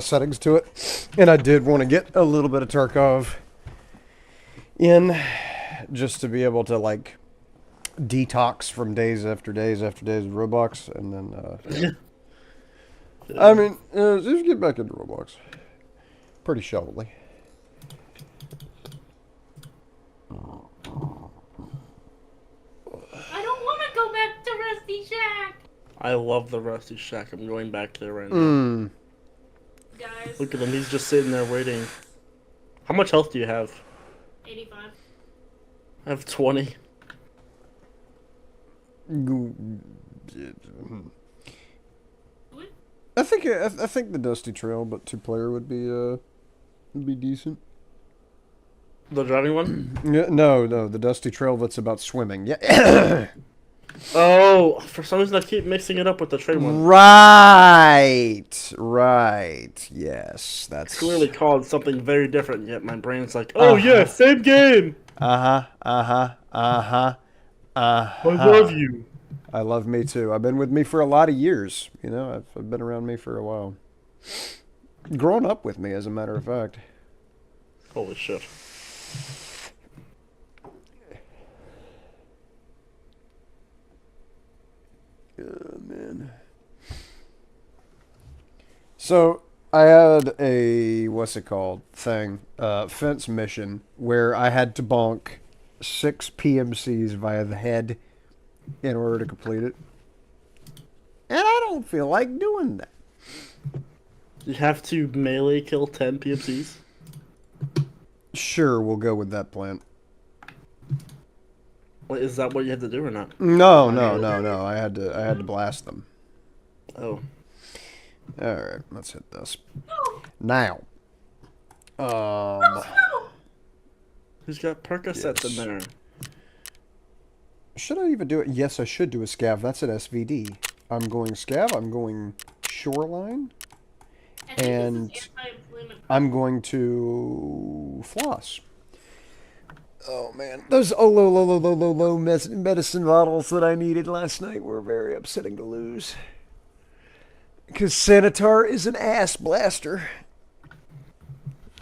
settings to it. And I did want to get a little bit of Tarkov in, just to be able to, like, detox from days after days after days of Roblox, and then, I mean, just get back into Roblox. Pretty shovelly. I don't want to go back to Rusty Shack. I love the Rusty Shack. I'm going back there right now. Guys. Look at him. He's just sitting there waiting. How much health do you have? 85. I have 20. I think the Dusty Trail, but 2-player would be decent. The driving one? Yeah, no, the Dusty Trail that's about swimming. Yeah. Oh, for some reason I keep mixing it up with the train one. Right. Yes, that's Clearly called something very different, yet my brain's like, oh yeah, same game! I love you. I love me too. I've been with me for a lot of years. You know, I've been around me for a while. Grown up with me, as a matter of fact. Holy shit. Oh, man. So, I had a, what's it called, fence mission, where I had to bonk 6 PMCs via the head in order to complete it. And I don't feel like doing that. You have to melee kill 10 PMCs? Sure, we'll go with that plan. Wait, is that what you had to do or not? No. I had to blast them. Oh. Alright, let's hit this. Now. Who's got Percocets in there? Should I even do it? Yes, I should do a scav. That's an SVD. I'm going scav, I'm going shoreline, and I'm going to floss. Oh man, those low medicine bottles that I needed last night were very upsetting to lose. Because Sanitar is an ass blaster.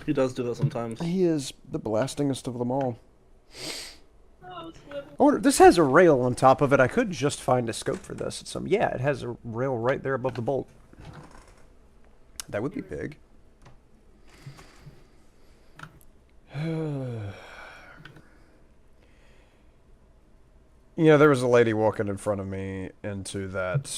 He does do that sometimes. He is the blastingest of them all. I wonder, this has a rail on top of it. I could just find a scope for this. Yeah, it has a rail right there above the bolt. That would be big. You know, there was a lady walking in front of me into that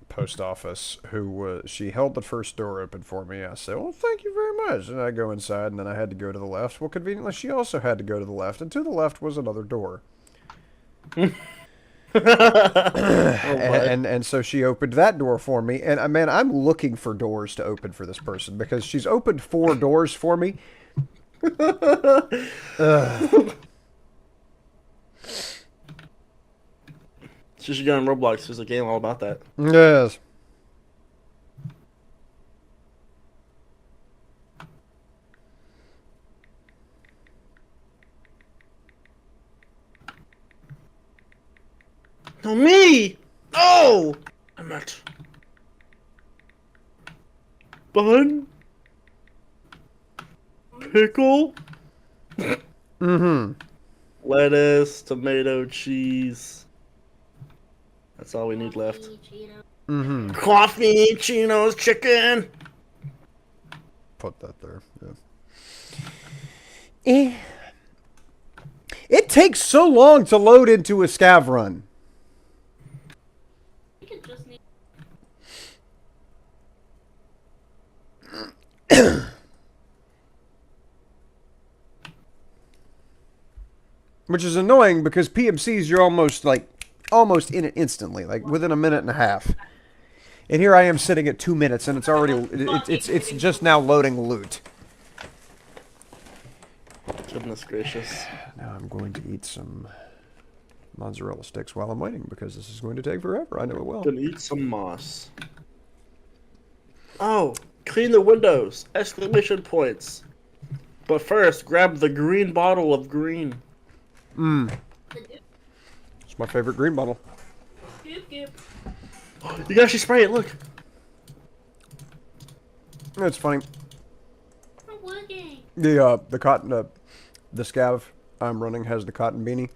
post office who she held the first door open for me. I said, well, thank you very much. And I go inside, and then I had to go to the left. Well, conveniently, she also had to go to the left, and to the left was another door. and so she opened that door for me, and man, I'm looking for doors to open for this person because she's opened 4 doors for me. She should get on Roblox. There's a game all about that. Yes. No, me! Oh! I'm at bun? Pickle? Mm-hmm. Lettuce, tomato, cheese. That's all we need left. Mm-hmm. Coffee, chinos, chicken! Put that there. Yeah. It takes so long to load into a scav run. Which is annoying because PMCs you're almost in it instantly, like within a minute and a half. And here I am sitting at 2 minutes and it's already it's just now loading loot. Goodness gracious. Now I'm going to eat some mozzarella sticks while I'm waiting because this is going to take forever. I know it will. Gonna eat some moss. Oh, clean the windows! Exclamation points. But first, grab the green bottle of green. It's my favorite green bottle. You can actually spray it, look. It's funny. Not working. The cotton, the scav I'm running has the cotton beanie,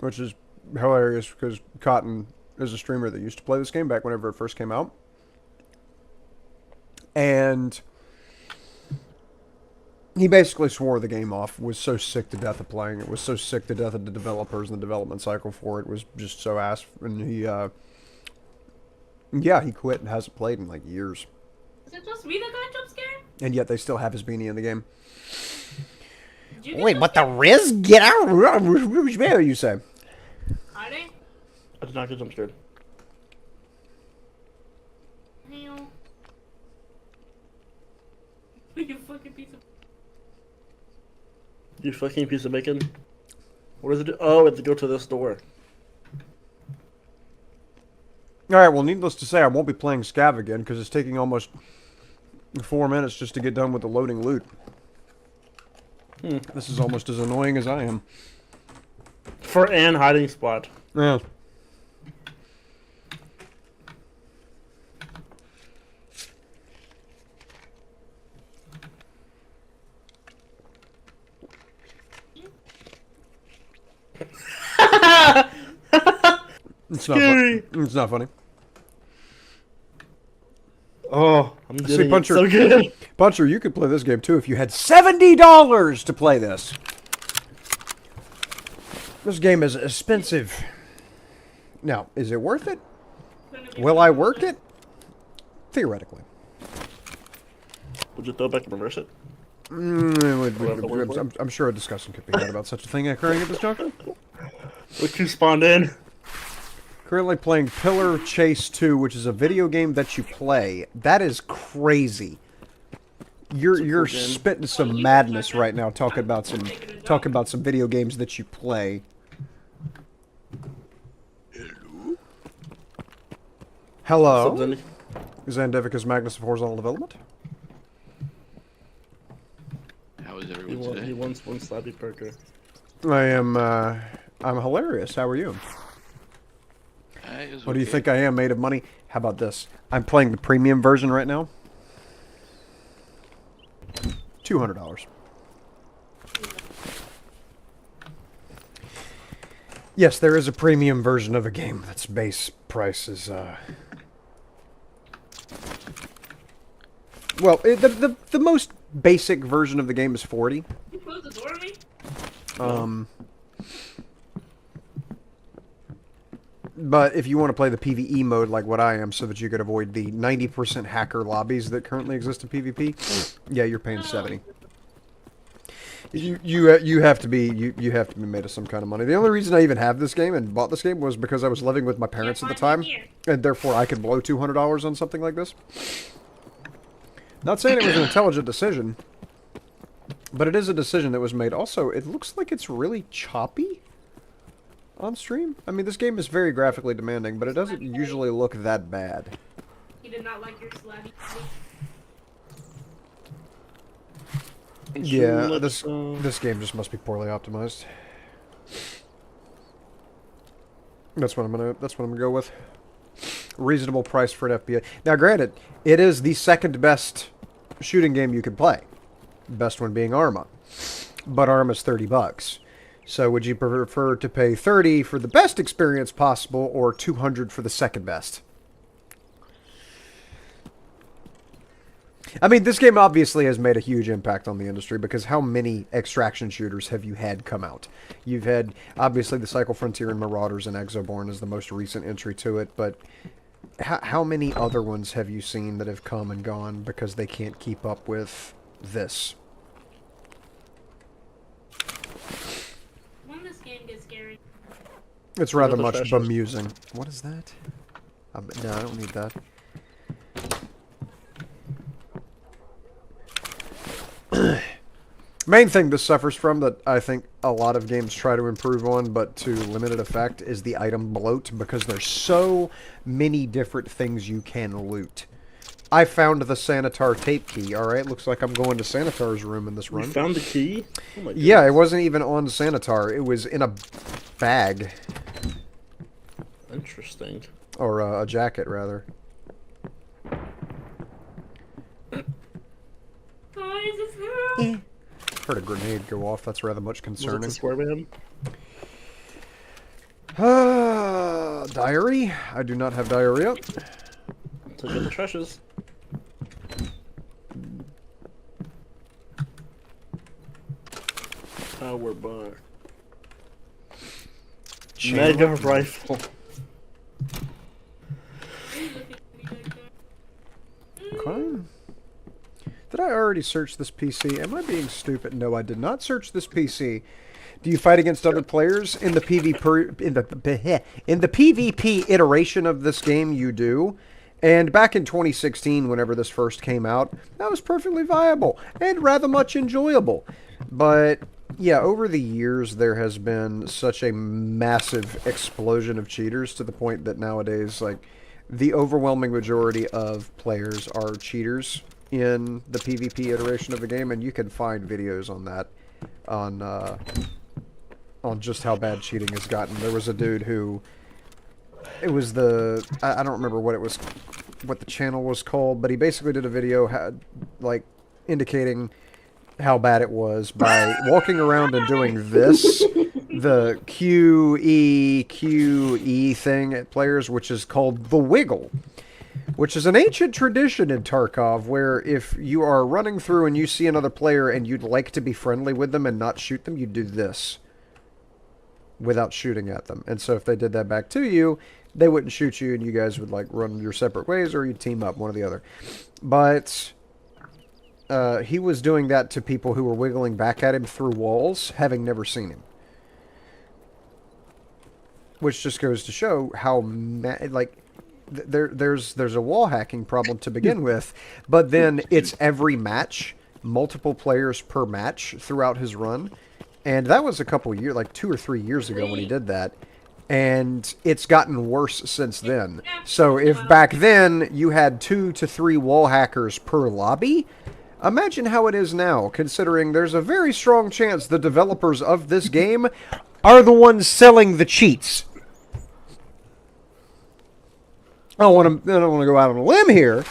which is hilarious because Cotton is a streamer that used to play this game back whenever it first came out, and he basically swore the game off. Was so sick to death of playing it. Was so sick to death of the developers and the development cycle for it. Was just so ass. And he, yeah, he quit and hasn't played in like years. Is it just me that got jump scared? And yet they still have his beanie in the game. Did you get Wait, jump what the scared? Riz? Get out! Which man you say? Are they? I did not get jump scared. Hell. You fucking piece of. You fucking piece of bacon. What does it do? Oh, it's to go to this door. Alright, well, needless to say, I won't be playing Scav again because it's taking almost 4 minutes just to get done with the loading loot. This is almost as annoying as I am. For an hiding spot. Yeah. It's not funny. It's not funny. Oh, I'm getting Puncher, it so good. Puncher, you could play this game too if you had $70 to play this. This game is expensive. Now, is it worth it? Will I work it? Theoretically. Would you throw it back and reverse it? I'm sure a discussion could be had about such a thing occurring at this juncture. Look who spawned in. Currently playing Pillar Chase 2, which is a video game that you play. That is crazy. You're spitting some madness right now talking about some video games that you play. Hello. What's up, Zendy? Xandivicus Magnus of Horizontal Development. How is everyone He today? wants one slabby burger. I'm hilarious. How are you? It was What do you okay. think I am, made of money? How about this? I'm playing the premium version right now. $200. Yes, there is a premium version of a game that's base price is, well, the most basic version of the game is 40. You closed the door on me? But if you want to play the PVE mode like what I am, so that you could avoid the 90% hacker lobbies that currently exist in PvP, yeah, you're paying 70. You have to be made of some kind of money. The only reason I even have this game and bought this game was because I was living with my parents at the time, and therefore I could blow $200 on something like this. Not saying it was an intelligent decision, but it is a decision that was made. Also, it looks like it's really choppy on stream. I mean, this game is very graphically demanding, but it doesn't usually look that bad. He did not like your slabby. Yeah, this game just must be poorly optimized. That's what I'm gonna go with. Reasonable price for an FBA. Now, granted, it is the second best shooting game you can play. Best one being Arma, but Arma's $30. So, would you prefer to pay $30 for the best experience possible, or $200 for the second best? I mean, this game obviously has made a huge impact on the industry, because how many extraction shooters have you had come out? You've had, obviously, the Cycle Frontier and Marauders, and Exoborn is the most recent entry to it, but how many other ones have you seen that have come and gone because they can't keep up with this? When this game gets scary. It's rather the much fascist. bemusing. What is that? No, I don't need that. Main thing this suffers from that I think a lot of games try to improve on, but to limited effect, is the item bloat, because there's so many different things you can loot. I found the Sanitar tape key, alright? Looks like I'm going to Sanitar's room in this You run. found the key? Oh my Yeah, it goodness. wasn't even on Sanitar. It was in a bag. Interesting. Or a jacket, rather. is this? Heard a grenade go off. That's rather much Was it concerning. the square man? Diary? I do not have diarrhea. Took in the trashes. Oh, we're back. Chain Mega of- rifle. Okay. Did I already search this PC? Am I being stupid? No, I did not search this PC. Do you fight against other players in the PvP iteration of this game? You do. And back in 2016, whenever this first came out, that was perfectly viable and rather much enjoyable. But yeah, over the years, there has been such a massive explosion of cheaters to the point that nowadays, like, the overwhelming majority of players are cheaters in the PvP iteration of the game, and you can find videos on that on just how bad cheating has gotten. There was a dude who, it was the, I don't remember what the channel was called, but he basically did a video like indicating how bad it was by walking around and doing this, the QE thing at players, which is called the wiggle, which is an ancient tradition in Tarkov where if you are running through and you see another player and you'd like to be friendly with them and not shoot them, you do this without shooting at them. And so if they did that back to you, they wouldn't shoot you and you guys would like run your separate ways or you'd team up, one or the other. But he was doing that to people who were wiggling back at him through walls, having never seen him. Which just goes to show how, there's a wall hacking problem to begin with, but then it's every match, multiple players per match throughout his run. And that was a couple years, like 2 or 3 years ago when he did that. And it's gotten worse since then. So if back then you had 2 to 3 wall hackers per lobby, imagine how it is now, considering there's a very strong chance the developers of this game are the ones selling the cheats. I don't want to go out on a limb here,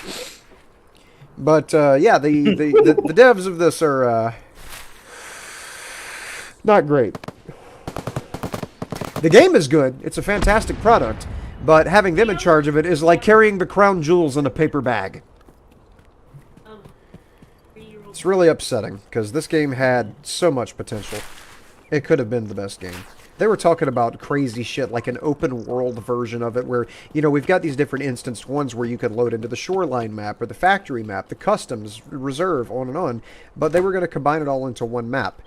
but yeah, the devs of this are not great. The game is good; it's a fantastic product, but having them in charge of it is like carrying the crown jewels in a paper bag. It's really upsetting because this game had so much potential. It could have been the best game. They were talking about crazy shit, like an open world version of it where, you know, we've got these different instanced ones where you could load into the shoreline map or the factory map, the customs, reserve, on and on. But they were going to combine it all into one map.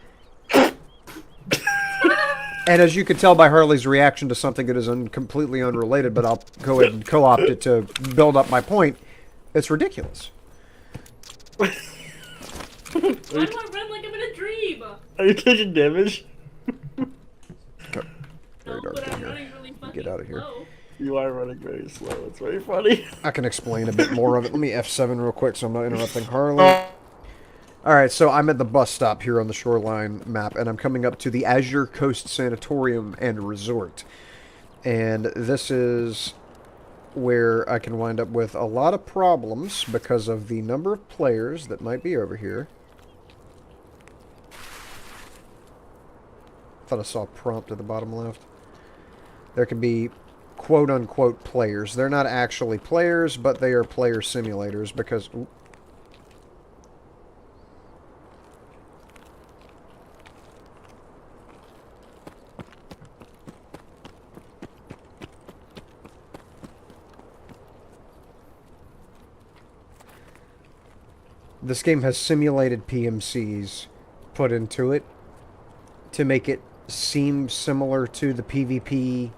And as you could tell by Harley's reaction to something that is completely unrelated, but I'll go ahead and co-opt it to build up my point, it's ridiculous. Why do I run like I'm in a dream? Are you taking damage? Very No, dark but in I'm here. running really fucking Get out of here. slow. You are running very slow. It's very funny. I can explain a bit more of it. Let me F7 real quick so I'm not interrupting Harley. Alright, so I'm at the bus stop here on the shoreline map, and I'm coming up to the Azure Coast Sanatorium and Resort. And this is where I can wind up with a lot of problems because of the number of players that might be over here. Thought I saw a prompt at the bottom left. There can be quote-unquote players. They're not actually players, but they are player simulators because... Ooh. This game has simulated PMCs put into it to make it seem similar to the PvP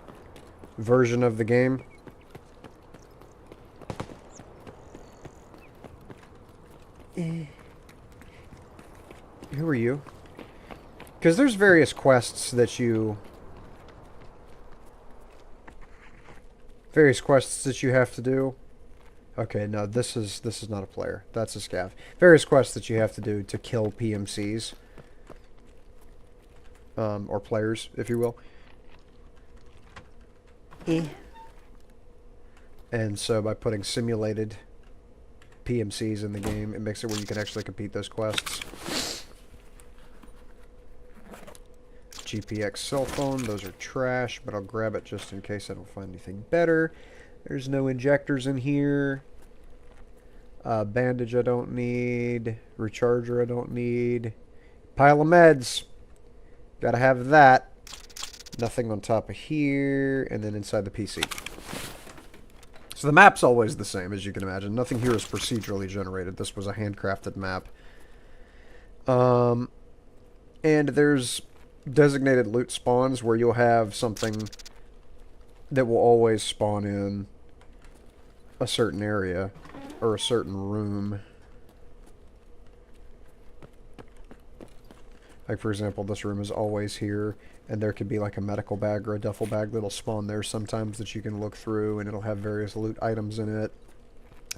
version of the game. Who are you? Because there's various quests that you... have to do. Okay, no, this is not a player. That's a scav. Various quests that you have to do to kill PMCs. Or players, if you will. And so by putting simulated PMCs in the game. It makes it where you can actually complete those quests. GPX cell phone, those are trash, but I'll grab it just in case I don't find anything better. There's no injectors in here. Bandage I don't need. Recharger I don't need. Pile of meds. Gotta have that. Nothing on top of here, and then inside the PC. So the map's always the same, as you can imagine. Nothing here is procedurally generated. This was a handcrafted map. And there's designated loot spawns where you'll have something that will always spawn in a certain area or a certain room. Like, for example, this room is always here, and there could be like a medical bag or a duffel bag that'll spawn there sometimes that you can look through, and it'll have various loot items in it.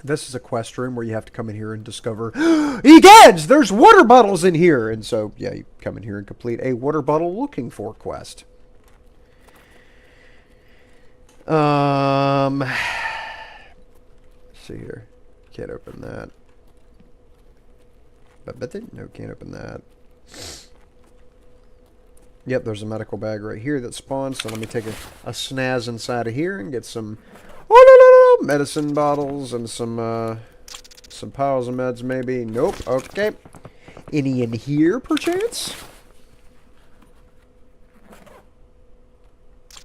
This is a quest room where you have to come in here and discover, egads! There's water bottles in here! And so, yeah, you come in here and complete a water bottle looking for quest. Let's see here. Can't open that. But no, can't open that. Yep, there's a medical bag right here that spawns, so let me take a snaz inside of here and get some medicine bottles and some piles of meds maybe. Nope, okay. Any in here, perchance?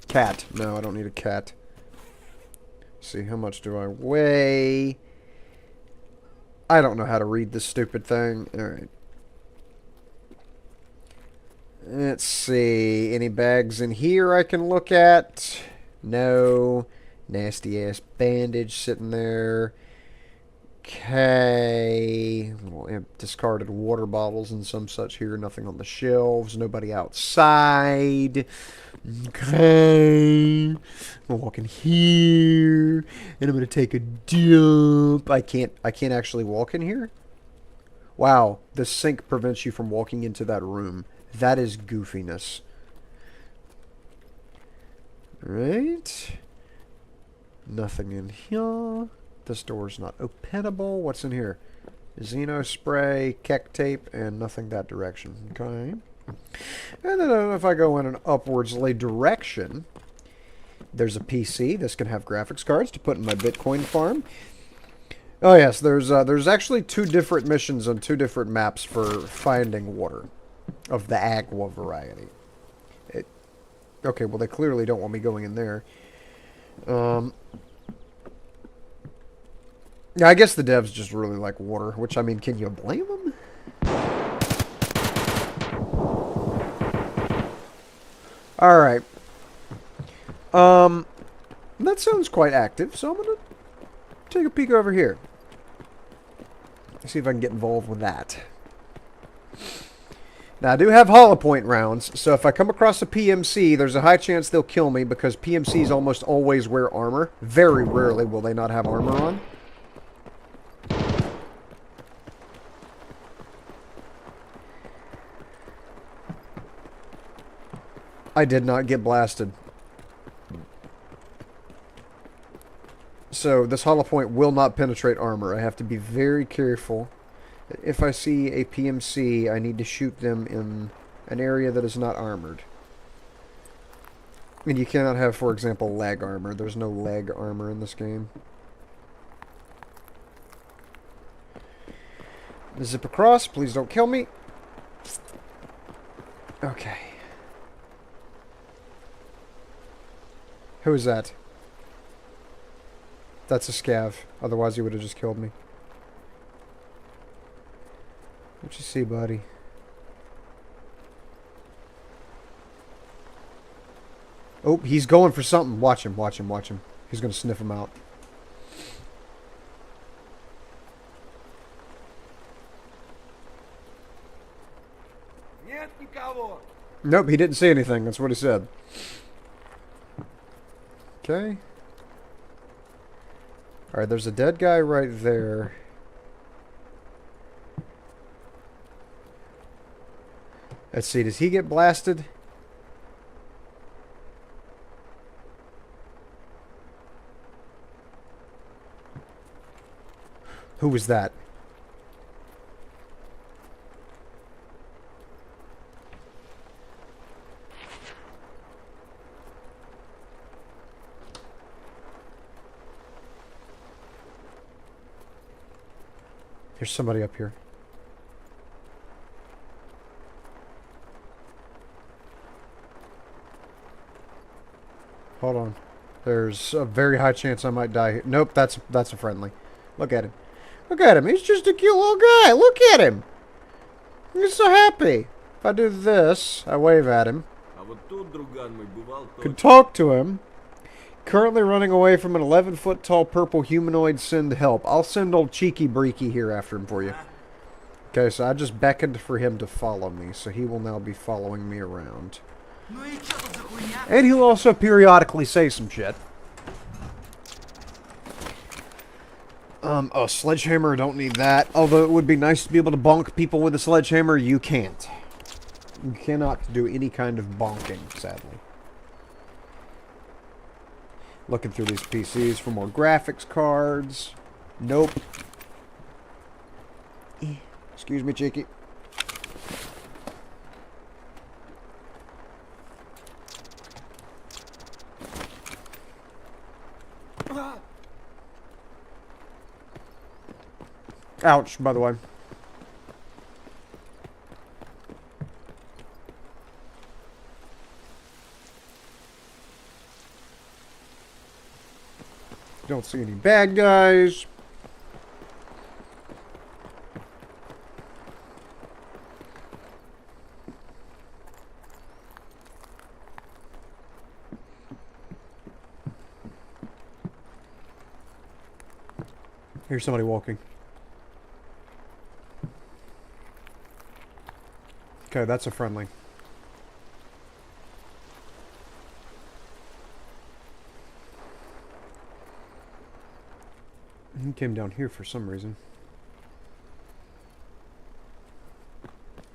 Cat. No, I don't need a cat. Let's see, how much do I weigh? I don't know how to read this stupid thing. Alright. Let's see. Any bags in here I can look at? No. Nasty ass bandage sitting there. Okay. Little discarded water bottles and some such here. Nothing on the shelves. Nobody outside. Okay. I'm gonna walk in here. And I'm gonna take a dump. I can't actually walk in here? Wow. The sink prevents you from walking into that room. That is goofiness. Right. Nothing in here. This door's not openable. What's in here? Xeno spray, Keck tape, and nothing that direction. Okay. And then if I go in an upwardsly direction, there's a PC. This can have graphics cards to put in my Bitcoin farm. Oh yes, there's actually 2 different missions on 2 different maps for finding water. Of the agua variety. Okay, well they clearly don't want me going in there. Yeah, I guess the devs just really like water, which, I mean, can you blame them? Alright. That sounds quite active, so I'm gonna take a peek over here. See if I can get involved with that. Now, I do have hollow point rounds, so if I come across a PMC, there's a high chance they'll kill me because PMCs almost always wear armor. Very rarely will they not have armor on. I did not get blasted. So, this hollow point will not penetrate armor. I have to be very careful. If I see a PMC, I need to shoot them in an area that is not armored. And you cannot have, for example, leg armor. There's no leg armor in this game. Zip across. Please don't kill me. Okay. Who is that? That's a scav. Otherwise, he would have just killed me. What you see, buddy? Oh, he's going for something. Watch him, watch him, watch him. He's going to sniff him out. Nope, he didn't see anything. That's what he said. Okay. Alright, there's a dead guy right there. Let's see, does he get blasted? Who was that? There's somebody up here. Hold on. There's a very high chance I might die here. Nope, that's a friendly. Look at him. Look at him. He's just a cute little guy. Look at him. He's so happy. If I do this, I wave at him. Could talk to him. Currently running away from an 11-foot tall purple humanoid. Send help. I'll send old Cheeky Breeky here after him for you. Okay, so I just beckoned for him to follow me, so he will now be following me around. And he'll also periodically say some shit. Oh, sledgehammer, don't need that. Although it would be nice to be able to bonk people with a sledgehammer, you can't. You cannot do any kind of bonking, sadly. Looking through these PCs for more graphics cards. Nope. Excuse me, Cheeky. Ouch, by the way. Don't see any bad guys. Here's somebody walking. Okay, that's a friendly. He came down here for some reason.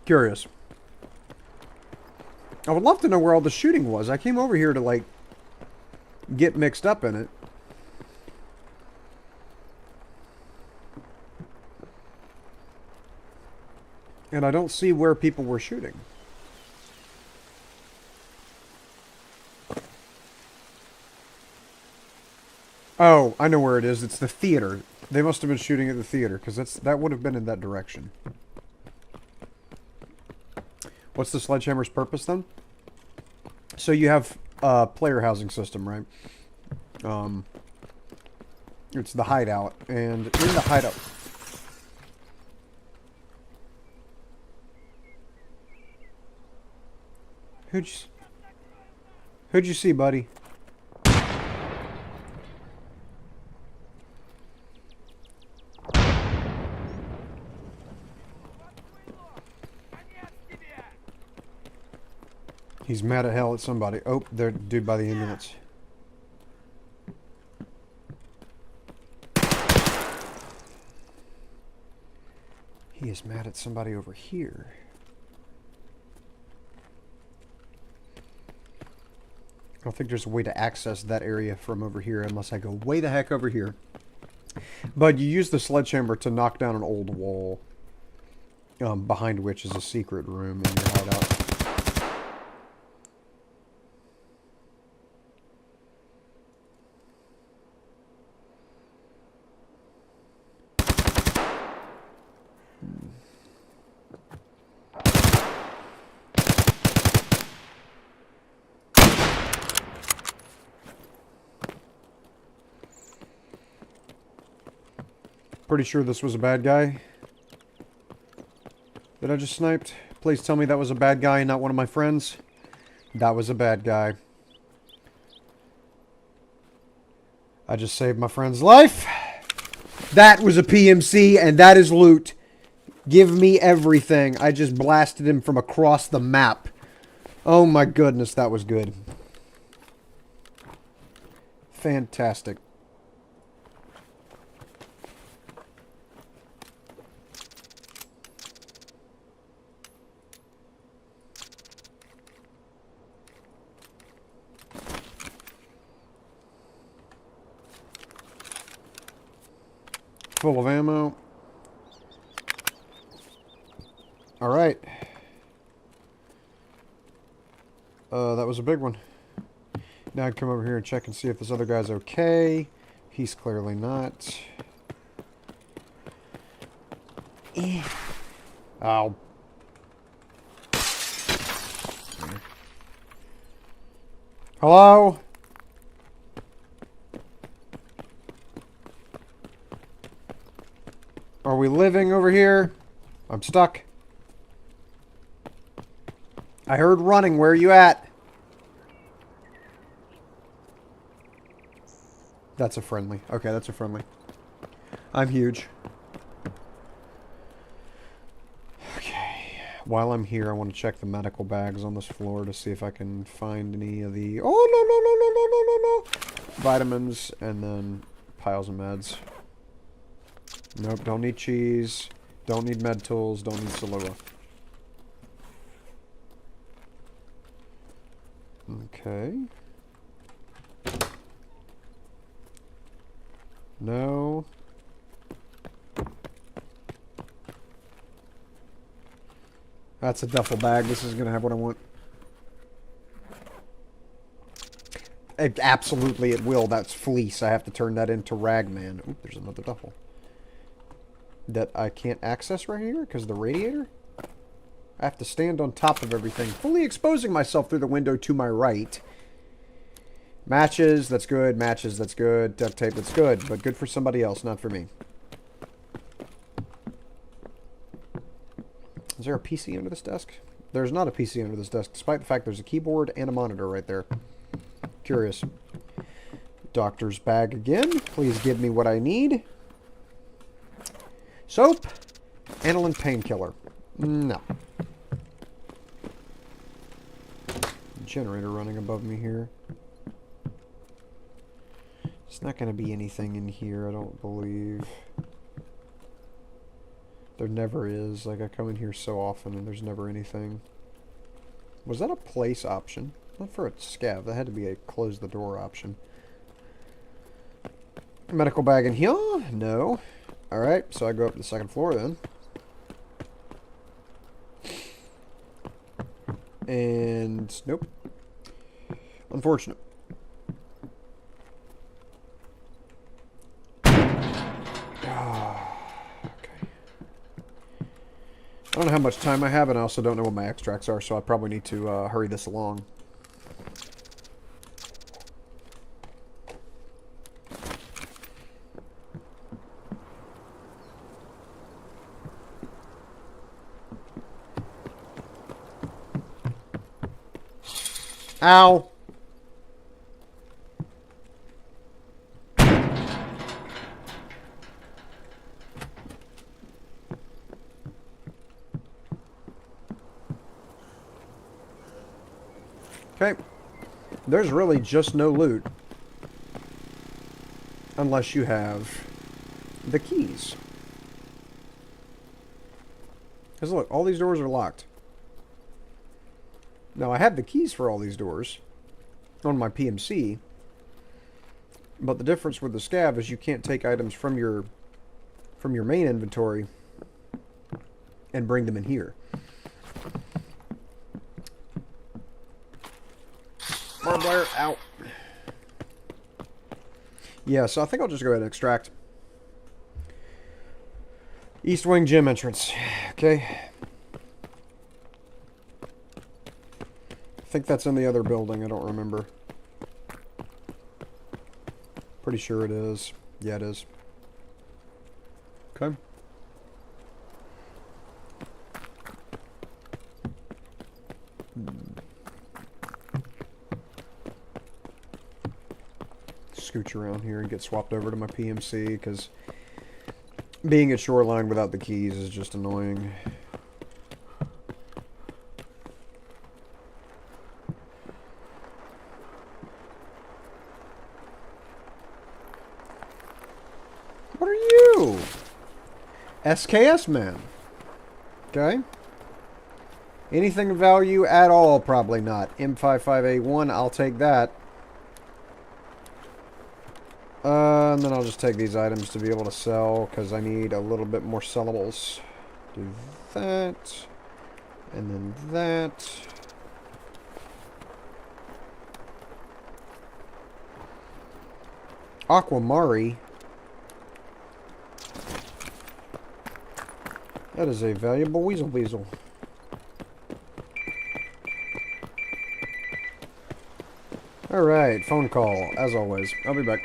Curious. I would love to know where all the shooting was. I came over here to, like, get mixed up in it. And I don't see where people were shooting. Oh, I know where it is. It's the theater. They must have been shooting at the theater, because that would have been in that direction. What's the sledgehammer's purpose, then? So you have a player housing system, right? It's the hideout, and in the hideout... Who'd you see, buddy? He's mad at hell at somebody. Oh, they're dude by the ambulance. He is mad at somebody over here. I don't think there's a way to access that area from over here unless I go way the heck over here. But you use the sledgehammer to knock down an old wall, behind which is a secret room in your hideout. Pretty sure this was a bad guy that I just sniped. Please tell me that was a bad guy and not one of my friends. That was a bad guy. I just saved my friend's life. That was a PMC and that is loot. Give me everything. I just blasted him from across the map. Oh my goodness, that was good. Fantastic. Full of ammo. Alright. That was a big one. Now I can come over here and check and see if this other guy's okay. He's clearly not. Ow. Hello? Are we living over here? I'm stuck. I heard running. Where are you at? That's a friendly. Okay, that's a friendly. I'm huge. Okay. While I'm here, I want to check the medical bags on this floor to see if I can find any of the... Oh, no, no, no, no, no, no, no, no. Vitamins and then piles of meds. Nope, don't need cheese. Don't need med tools. Don't need Salua. Okay. No. That's a duffel bag. This is going to have what I want. Absolutely it will. That's fleece. I have to turn that into Ragman. Oop, there's another duffel. That I can't access right here because of the radiator? I have to stand on top of everything, fully exposing myself through the window to my right. Matches, that's good. Matches, that's good. Duct tape, that's good. But good for somebody else, not for me. Is there a PC under this desk? There's not a PC under this desk, despite the fact there's a keyboard and a monitor right there. Curious. Doctor's bag again. Please give me what I need. Soap. Aniline painkiller. No. Generator running above me here. It's not going to be anything in here, I don't believe. There never is. Like, I come in here so often and there's never anything. Was that a place option? Not for a scav. That had to be a close the door option. Medical bag in here? No. Alright, so I go up to the second floor then. And nope. Unfortunate. I don't know how much time I have, and I also don't know what my extracts are, so I probably need to hurry this along. Ow! Okay. There's really just no loot. Unless you have the keys. Because look, all these doors are locked. Now, I have the keys for all these doors on my PMC. But the difference with the scav is you can't take items from your main inventory and bring them in here. Barbed wire, out. Yeah, so I think I'll just go ahead and extract. East Wing gym entrance. Okay. I think that's in the other building. I don't remember. Pretty sure it is. Yeah, it is. Okay. Scooch around here and get swapped over to my PMC because being at Shoreline without the keys is just annoying. What are you? SKS man. Okay. Anything of value at all? Probably not. M55A1, I'll take that. And then I'll just take these items to be able to sell, because I need a little bit more sellables. Do that. And then that. Aquamari. That is a valuable weasel. Alright, phone call, as always. I'll be back.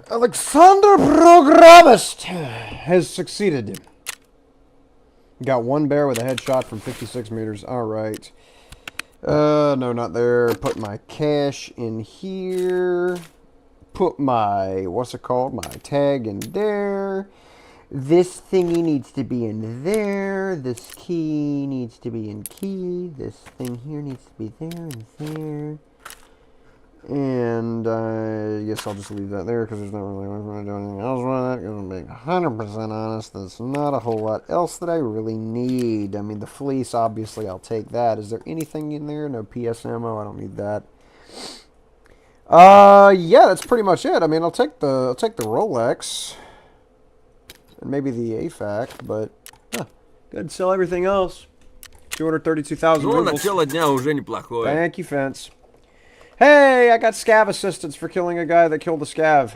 Alexander Programist has succeeded. Got one bear with a headshot from 56 meters. Alright. No, not there. Put my cash in here. Put my, what's it called? My tag in there. This thingy needs to be in there. This key needs to be in key. This thing here needs to be there and there. And I guess I'll just leave that there because there's not really much to do anything else with it. Because I'm being 100% honest, there's not a whole lot else that I really need. I mean, the fleece, obviously, I'll take that. Is there anything in there? No PS ammo. I don't need that. Yeah, that's pretty much it. I mean, I'll take the Rolex and maybe the AFAC, but go ahead and sell everything else. 232,000 Ну, rubles. начало дня уже неплохое. Thank you, Fence. Hey, I got scav assistance for killing a guy that killed a scav.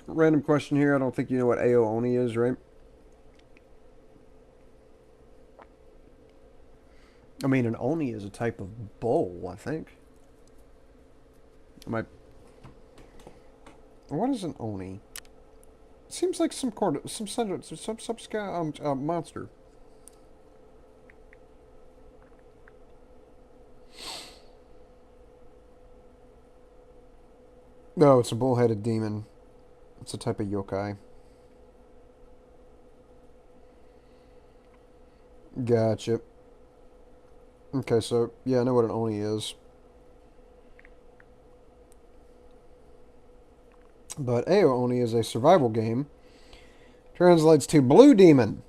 Random question here. I don't think you know what AO Oni is, right? I mean, an Oni is a type of bull, I think. Am I... What is an Oni? It seems like some monster. No, it's a bull-headed demon. It's a type of yokai. Gotcha. Okay, so, yeah, I know what an Oni is. But AO Oni is a survival game. Translates to Blue Demon.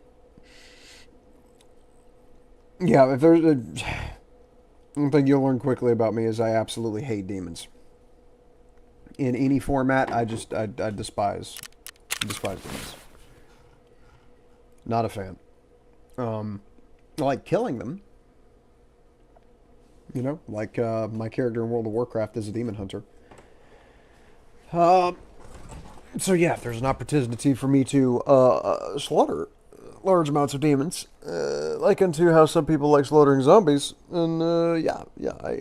Yeah, if there's a... One thing you'll learn quickly about me is I absolutely hate demons. In any format, I despise demons. Not a fan. I like killing them. You know, like my character in World of Warcraft is a demon hunter. So yeah, if there's an opportunity for me to slaughter large amounts of demons, like unto how some people like slaughtering zombies, and yeah,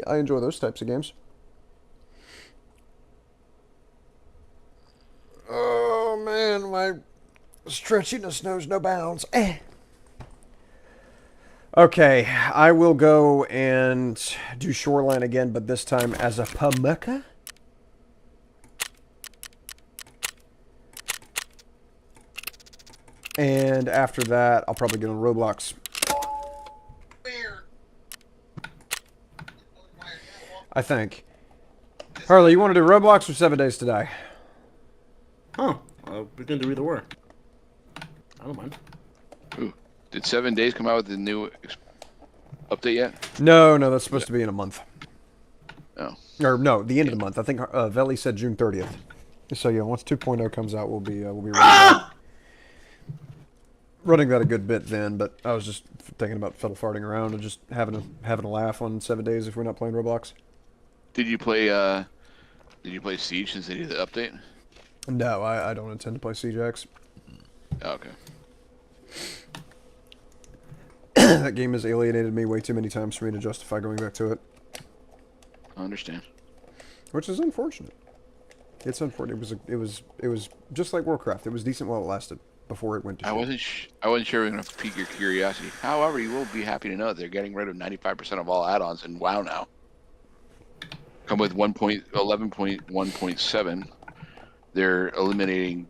I enjoy those types of games. Oh man, my stretchiness knows no bounds. Okay, I will go and do Shoreline again, but this time as a Pamuka. And after that, I'll probably get on Roblox. I think. Harley, you want to do Roblox or 7 Days to Die? Huh. We can do either or. I don't mind. Ooh. Did 7 Days come out with the new update yet? No, that's supposed to be in a month. Oh. Or no, the end of the month. I think Veli said June 30th. So yeah, once 2.0 comes out, we'll be running that a good bit then. But I was just thinking about fiddle farting around and just having a laugh on 7 Days if we're not playing Roblox. Did you play Siege since they did the update? No, I don't intend to play Siege X. Oh, okay. That game has alienated me way too many times for me to justify going back to it. I understand. Which is unfortunate. It's unfortunate. It was just like Warcraft. It was decent while it lasted before it went to shit. I wasn't sure we were gonna pique your curiosity. However, you will be happy to know they're getting rid of 95% of all add-ons in WoW now. Come with 1.11.1.7. They're eliminating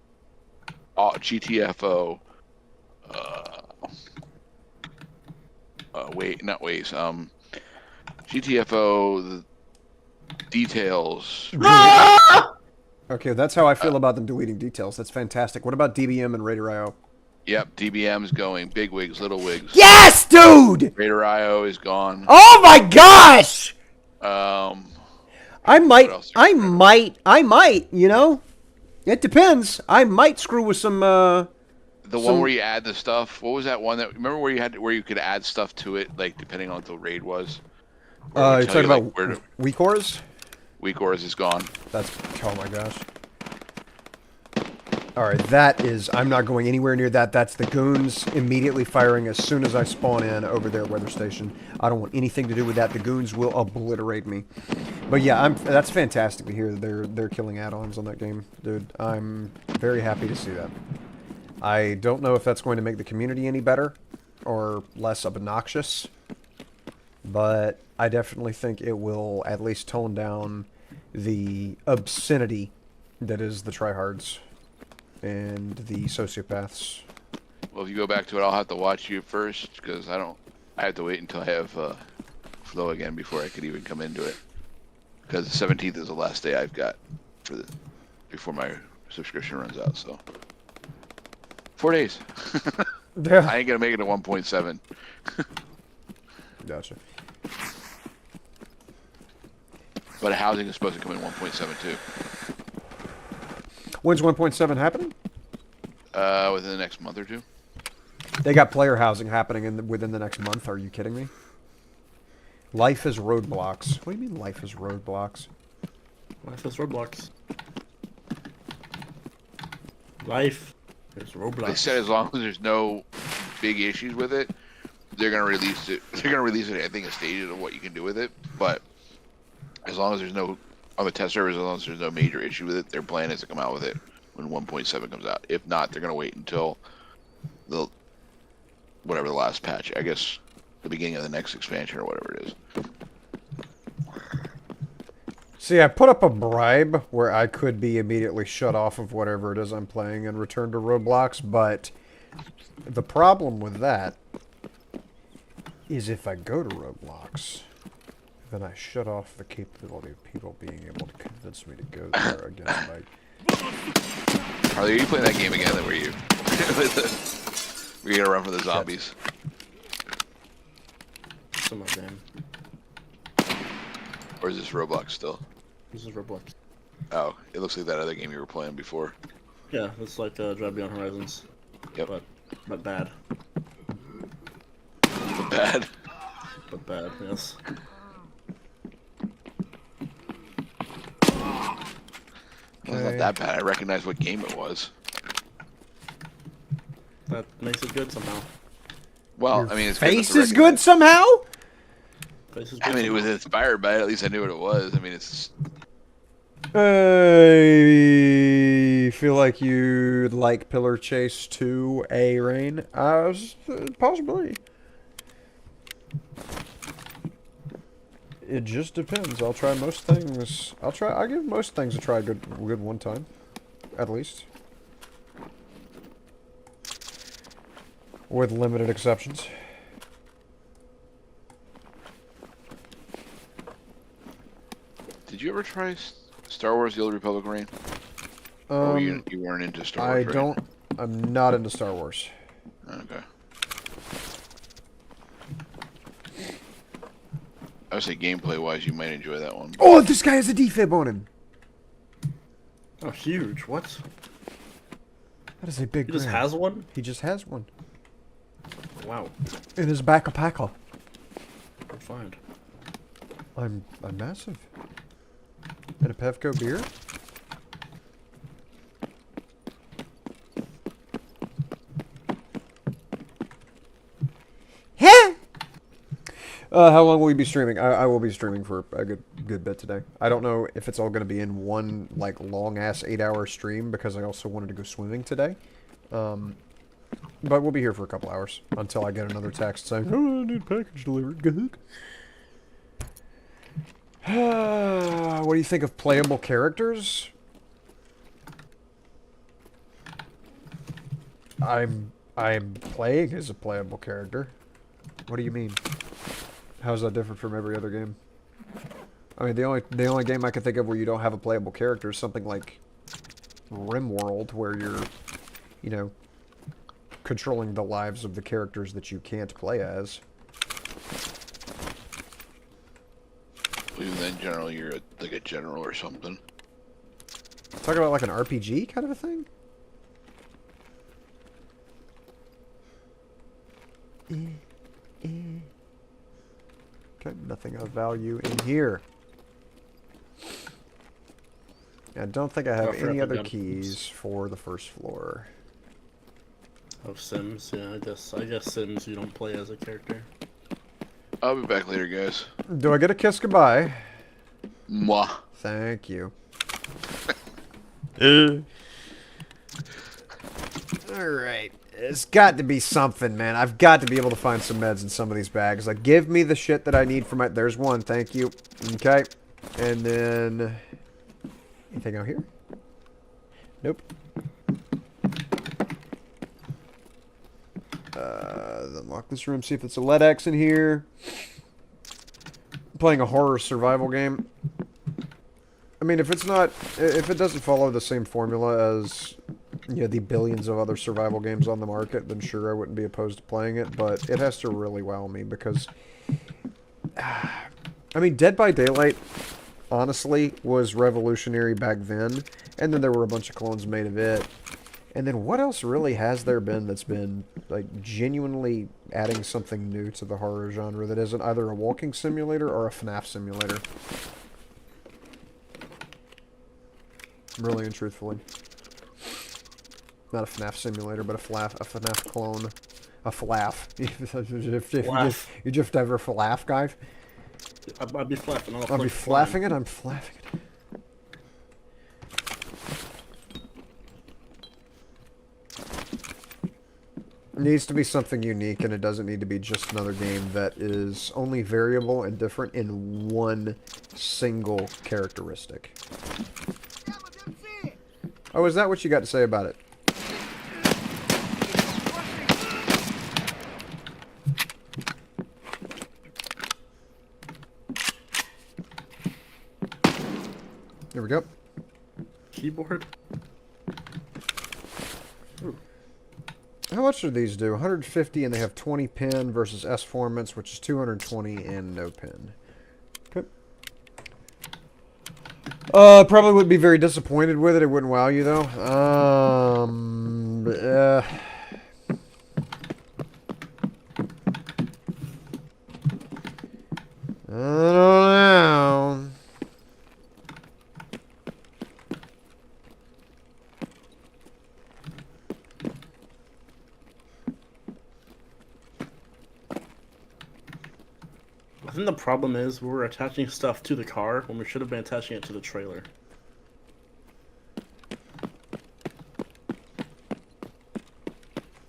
all GTFO. Not ways. GTFO the details. Okay, that's how I feel about them deleting details. That's fantastic. What about DBM and Raider.io? Yep, DBM's going. Big wigs, little wigs. Yes, dude! Raider.io is gone. Oh my gosh! Um, I else? might, you know? It depends. I might screw with some, the one where you add the stuff. What was that one that? Remember where you could add stuff to it, like depending on what the raid was. you're talking about weak ores? Weak ores is gone. That's, oh my gosh. Alright, that is, I'm not going anywhere near that. That's the goons immediately firing as soon as I spawn in over their weather station. I don't want anything to do with that. The goons will obliterate me. But yeah, that's fantastic to hear that they're killing add-ons on that game. Dude, I'm very happy to see that. I don't know if that's going to make the community any better or less obnoxious, but I definitely think it will at least tone down the obscenity that is the tryhards and the sociopaths. Well, if you go back to it, I'll have to watch you first because I have to wait until I have flow again before I could even come into it. Because the 17th is the last day I've got before my subscription runs out. So 4 days. Yeah. I ain't gonna make it to 1.7. Gotcha. But housing is supposed to come in 1.7 too. When's 1.7 happening? Within the next month or two. They got player housing happening within the next month. Are you kidding me? Life is roadblocks. What do you mean life is roadblocks? Life is Roblox. Life is Roblox. They said as long as there's no big issues with it, they're gonna release it. They're gonna release it. I think in stages of what you can do with it. But as long as there's no on the test servers, as long as there's no major issue with it, their plan is to come out with it when 1.7 comes out. If not, they're gonna wait until whatever the last patch. I guess the beginning of the next expansion or whatever it is. See, I put up a bribe where I could be immediately shut off of whatever it is I'm playing and return to Roblox, but the problem with that is if I go to Roblox, then I shut off the capability of people being able to convince me to go there against my... Harley, are you playing that game again where you where you gotta run from the zombies? Some of them. Or is this Roblox still? This is Roblox. Oh, it looks like that other game you were playing before. Yeah, it's like Drive Beyond Horizons. Yep. But bad. But bad. But bad, yes. It's not that bad. I recognize what game it was. That makes it good somehow. Well, Your I mean, it's face good is good somehow? Face is I good mean, it was somehow. inspired by it. At least I knew what it was. I mean, it's. I feel like you'd like Pillar Chase 2 A Rain. Possibility. It just depends. I'll try most things. I'll give most things a try good one time. At least. With limited exceptions. Did you ever try Star Wars: The Old Republic Reign? Or you weren't into Star Wars? I don't. I'm not into Star Wars. Okay. I would say gameplay-wise, you might enjoy that one. Oh, this guy has a defib on him. Oh, huge. What? That is a big. He just grab. has one? He just has one. Wow. In his backpack. Good find. I'm massive. And a Pevco beer? How long will we be streaming? I will be streaming for a good bit today. I don't know if it's all going to be in one like long ass 8-hour stream because I also wanted to go swimming today. But we'll be here for a couple hours until I get another text saying, "Oh, I need package delivered." What do you think of playable characters? I'm playing as a playable character. What do you mean? How is that different from every other game? I mean, the only game I can think of where you don't have a playable character is something like RimWorld, where you're, you know, controlling the lives of the characters that you can't play as. Even then, generally, you're like a general or something. Talk about like an RPG kind of a thing? Okay, nothing of value in here. I don't think I have any other keys for the first floor. Of Sims, yeah, I guess Sims you don't play as a character. I'll be back later, guys. Do I get a kiss goodbye? Mwah. Thank you. Alright. It's got to be something, man. I've got to be able to find some meds in some of these bags. Like, give me the shit that I need for my... There's one, thank you. Okay. And then... Anything out here? Nope. Unlock this room, see if it's a LEDX in here. I'm playing a horror survival game. I mean, if it's not... If it doesn't follow the same formula as... You know, the billions of other survival games on the market, then sure, I wouldn't be opposed to playing it, but it has to really wow me, because... I mean, Dead by Daylight, honestly, was revolutionary back then, and then there were a bunch of clones made of it. And then what else really has there been that's been, like, genuinely adding something new to the horror genre that isn't either a walking simulator or a FNAF simulator? Really and truthfully. Not a FNAF simulator, but a FNAF clone. A FLAF. You just ever FLAF, guy? I'll be flapping. I'll be flapping it? I'm flapping it. It needs to be something unique, and it doesn't need to be just another game that is only variable and different in one single characteristic. Oh, is that what you got to say about it? There we go. Keyboard? Ooh. How much do these do? 150 and they have 20 pin versus S-Formants, which is 220 and no pin. Okay. Probably would be very disappointed with it. It wouldn't wow you, though. I don't know. I think the problem is we're attaching stuff to the car when we should have been attaching it to the trailer.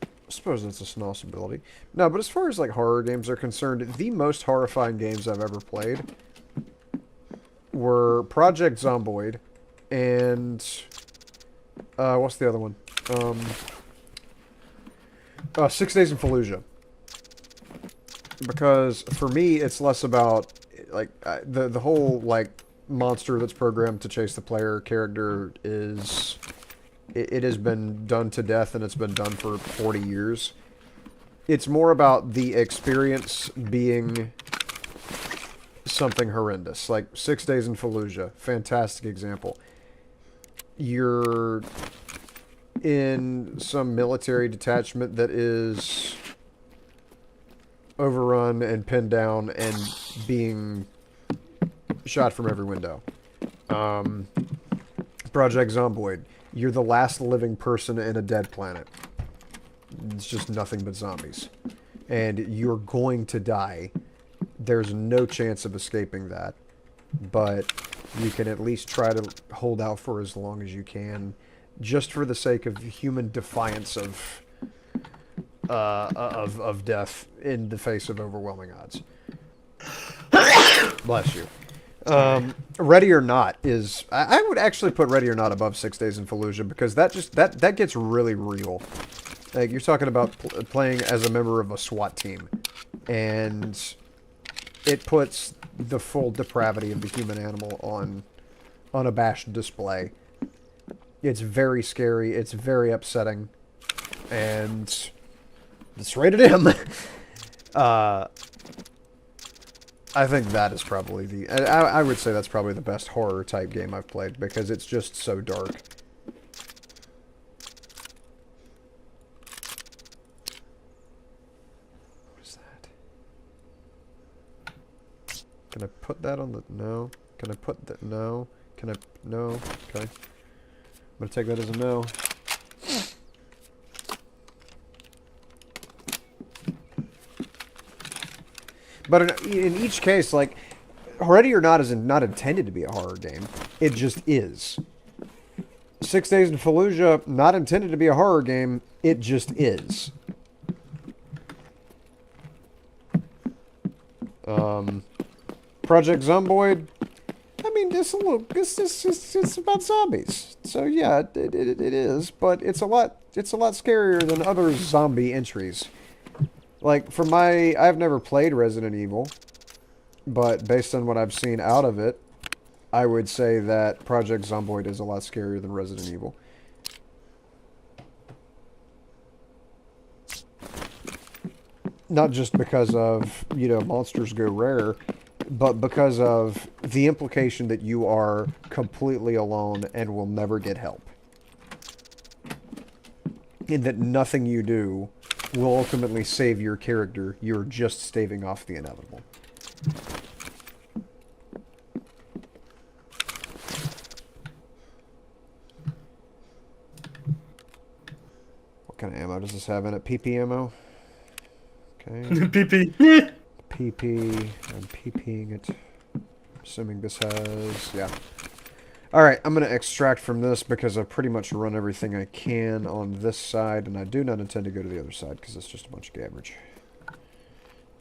I suppose that's a possibility. No, but as far as like horror games are concerned, the most horrifying games I've ever played were Project Zomboid and what's the other one? 6 Days in Fallujah. Because for me, it's less about like the whole like monster that's programmed to chase the player character is it has been done to death, and it's been done for 40 years. It's more about the experience being something horrendous. Like 6 Days in Fallujah, fantastic example. You're in some military detachment that is overrun and pinned down and being shot from every window. Project Zomboid. You're the last living person in a dead planet. It's just nothing but zombies. And you're going to die there's no chance of escaping that. But you can at least try to hold out for as long as you can, just for the sake of human defiance of death in the face of overwhelming odds. Bless you. Ready or Not is... I would actually put Ready or Not above 6 Days in Fallujah, because that gets really real. Like, you're talking about playing as a member of a SWAT team, and it puts the full depravity of the human animal on unabashed display. It's very scary, it's very upsetting, and it's rated M. I think that is probably the... I would say that's probably the best horror-type game I've played, because it's just so dark. What is that? Can I put that on the... No. Can I put that... No. Can I... No. Okay. I'm gonna take that as a no. But in each case, like, Ready or Not is not intended to be a horror game. It just is. 6 Days in Fallujah, not intended to be a horror game. It just is. Project Zomboid, I mean, it's a little, it's about zombies. So yeah, it is, but it's a lot scarier than other zombie entries. Like, I've never played Resident Evil, but based on what I've seen out of it, I would say that Project Zomboid is a lot scarier than Resident Evil. Not just because of, monsters go rare, but because of the implication that you are completely alone and will never get help. And that nothing you do will ultimately save your character. You're just staving off the inevitable. What kind of ammo does this have in it? PP ammo? Okay. PP. PP. I'm PPing it. Assuming this has... Yeah. Alright, I'm going to extract from this because I've pretty much run everything I can on this side, and I do not intend to go to the other side because it's just a bunch of garbage.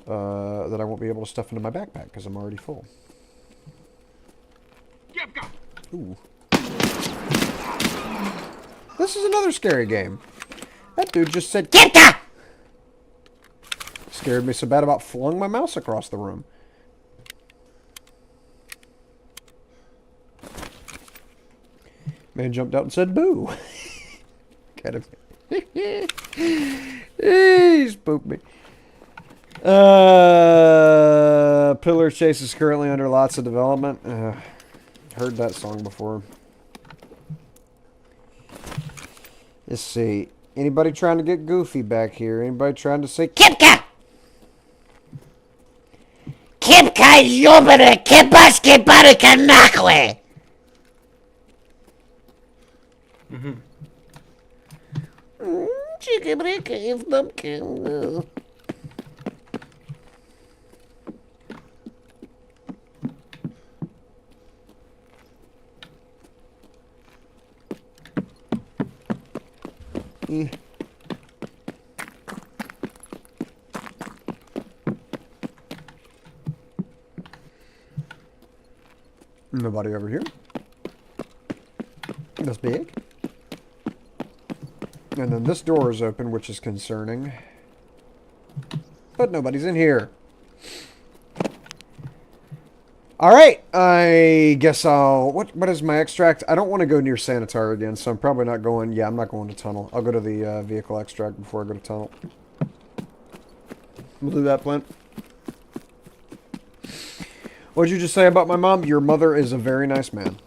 That I won't be able to stuff into my backpack because I'm already full. Ooh. This is another scary game. That dude just said, "Kipka!" Scared me so bad about flung my mouse across the room. Man jumped out and said, "Boo!" Kind of. He spooked me. Pillar Chase is currently under lots of development. Heard that song before. Let's see. Anybody trying to get goofy back here? Anybody trying to say Kipka? Kipka jubere kipaske barikanakwe. Chicabrica if dumpkin. Nobody over here. That's big. And then this door is open, which is concerning. But nobody's in here. Alright, I guess I'll... What is my extract? I don't want to go near Sanitar again, so I'm probably not going... Yeah, I'm not going to tunnel. I'll go to the vehicle extract before I go to tunnel. We'll do that, Flint. What did you just say about my mom? Your mother is a very nice man.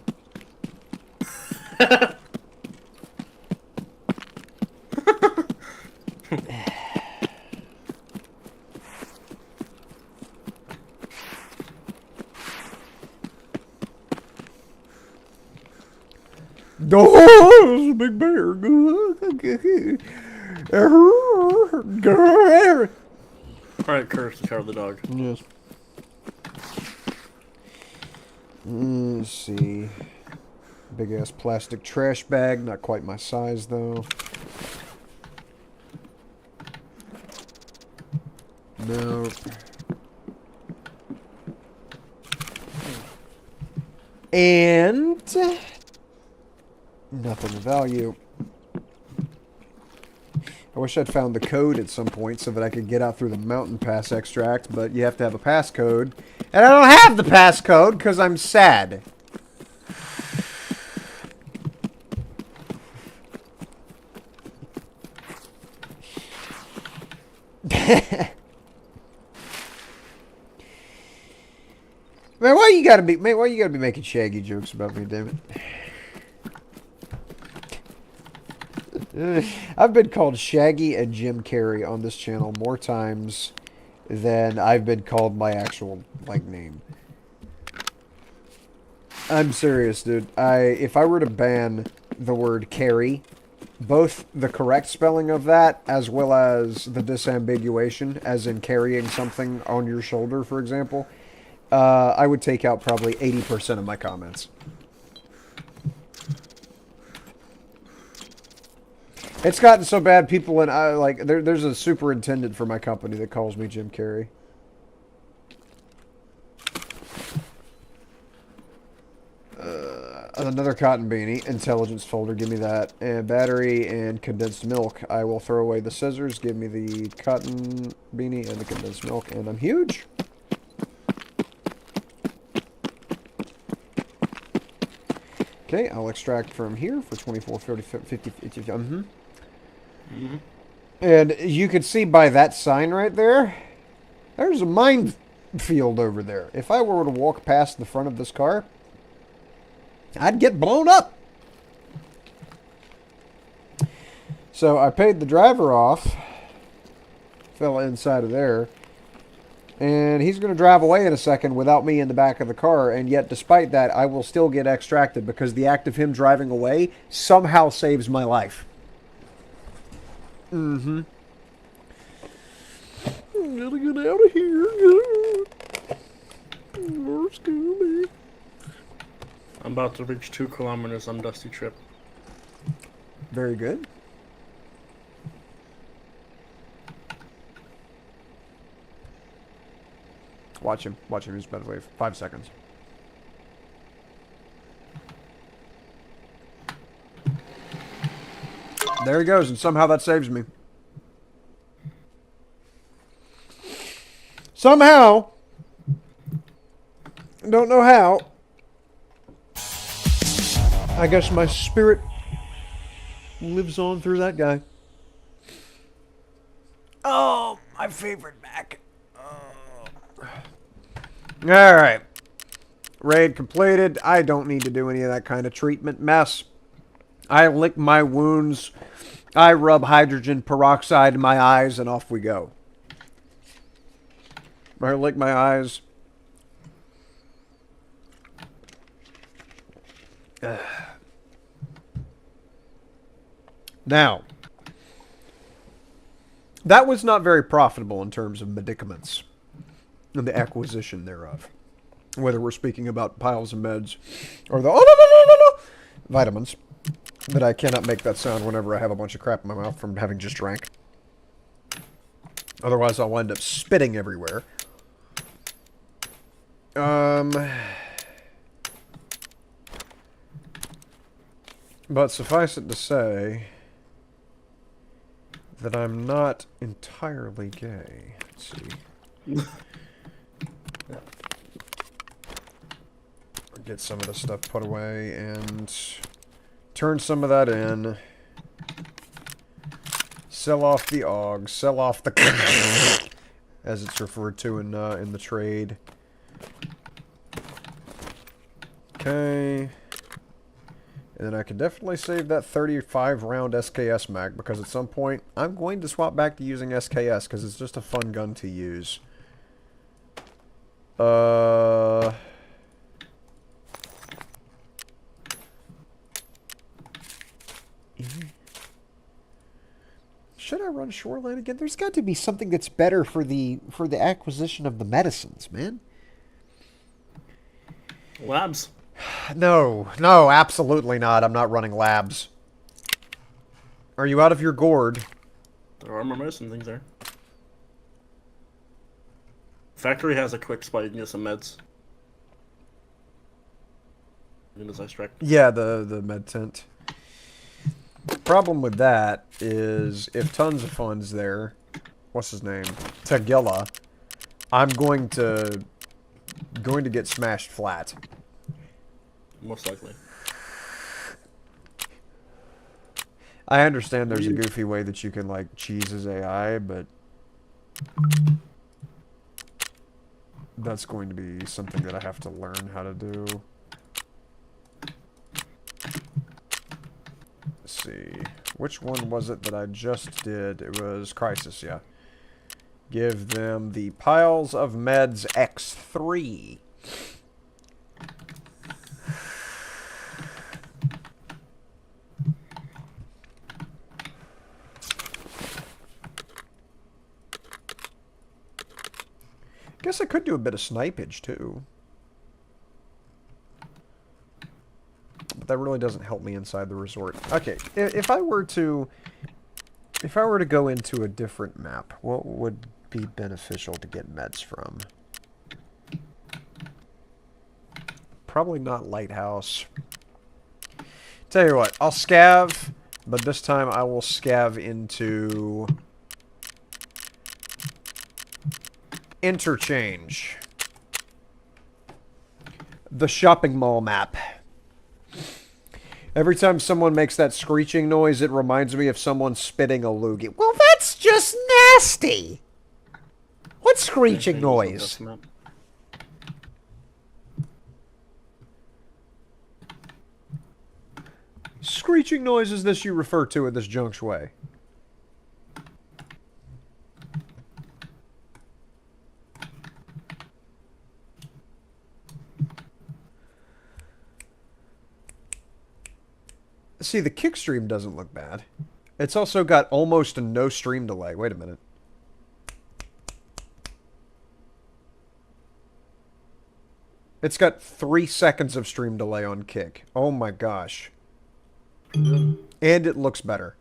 Oh, there's a big bear. Alright, Curse, the car of the dog. Yes. Let's see. Big ass plastic trash bag. Not quite my size though. No. And nothing of value. I wish I'd found the code at some point so that I could get out through the mountain pass extract, but you have to have a passcode. And I don't have the passcode because I'm sad. Man, why you gotta be making shaggy jokes about me, damn it? I've been called Shaggy and Jim Carrey on this channel more times than I've been called my actual name. I'm serious, dude. If I were to ban the word carry, both the correct spelling of that as well as the disambiguation, as in carrying something on your shoulder, for example, I would take out probably 80% of my comments. It's gotten so bad, people there's a superintendent for my company that calls me Jim Carrey. Another cotton beanie, intelligence folder, give me that, and battery and condensed milk. I will throw away the scissors, give me the cotton beanie and the condensed milk, and I'm huge. Okay, I'll extract from here for 24, 30, 50, And you can see by that sign right there, there's a minefield over there. If I were to walk past the front of this car, I'd get blown up. So I paid the driver off, fell inside of there, and he's going to drive away in a second without me in the back of the car, and yet despite that, I will still get extracted because the act of him driving away somehow saves my life. Mm-hmm. Gotta get out of here. Where's Scooby? I'm about to reach 2 kilometers on Dusty Trip. Very good. Watch him. Watch him. He's about to wait 5 seconds. There he goes, and somehow that saves me. Somehow. Don't know how. I guess my spirit lives on through that guy. Oh, my favorite Mac. Oh. Alright. Raid completed. I don't need to do any of that kind of treatment mess. I lick my wounds. I rub hydrogen peroxide in my eyes, and off we go. I lick my eyes. Now, that was not very profitable in terms of medicaments and the acquisition thereof. Whether we're speaking about piles of meds or the vitamins. That I cannot make that sound whenever I have a bunch of crap in my mouth from having just drank. Otherwise, I'll wind up spitting everywhere. But suffice it to say that I'm not entirely gay. Let's see. Get some of this stuff put away and turn some of that in. Sell off the AUG. Sell off the as it's referred to in the trade. Okay. And then I can definitely save that 35 round SKS mag because at some point I'm going to swap back to using SKS because it's just a fun gun to use. Should I run Shoreline again? There's got to be something that's better for the acquisition of the medicines, man. Labs. No, no, absolutely not. I'm not running labs. Are you out of your gourd? There are more medicine things there. Factory has a quick spot. You can get some meds. As I strike. Yeah, the med tent. Problem with that is if tons of fun's there, what's his name? Tagilla, I'm going to get smashed flat. Most likely. I understand there's a goofy way that you can like cheese his AI, but that's going to be something that I have to learn how to do. Let's see. Which one was it that I just did? It was Crisis, yeah. Give them the piles of meds X3. Guess I could do a bit of snipage, too. But that really doesn't help me inside the resort. Okay, if I were to go into a different map, what would be beneficial to get meds from? Probably not Lighthouse. Tell you what, I'll scav, but this time I will scav into Interchange. The shopping mall map. Every time someone makes that screeching noise, it reminds me of someone spitting a loogie. Well, that's just nasty. What screeching noise? Screeching noise is this you refer to in this Junks way? See, the kick stream doesn't look bad. It's also got almost a no stream delay. Wait a minute. It's got 3 seconds of stream delay on kick. Oh my gosh. And it looks better.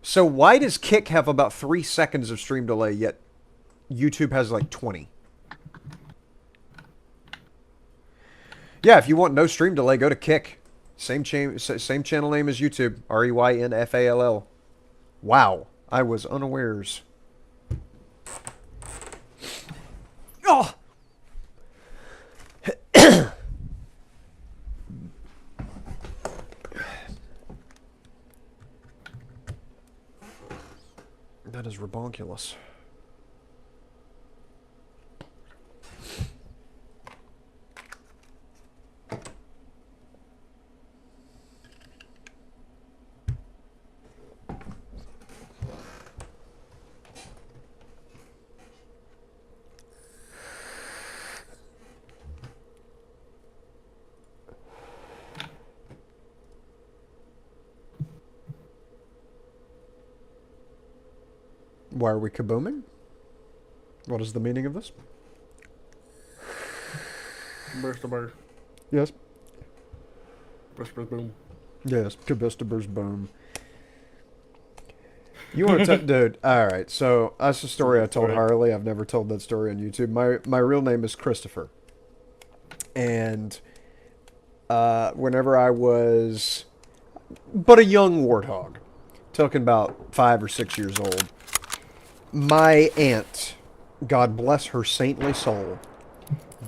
So why does kick have about 3 seconds of stream delay, yet YouTube has like 20? Yeah, if you want no stream delay, go to Kick. Same channel name as YouTube. REYNFALL. Wow, I was unawares. Oh! That is rebonkulous. Why are we kabooming? What is the meaning of this? Burst a bird. Yes. Burst, burst, boom. Yes, kabistabers boom. You want to dude, alright, so that's a story I told Harley. I've never told that story on YouTube. My real name is Christopher. And whenever I was but a young warthog, talking about 5 or 6 years old, my aunt, God bless her saintly soul,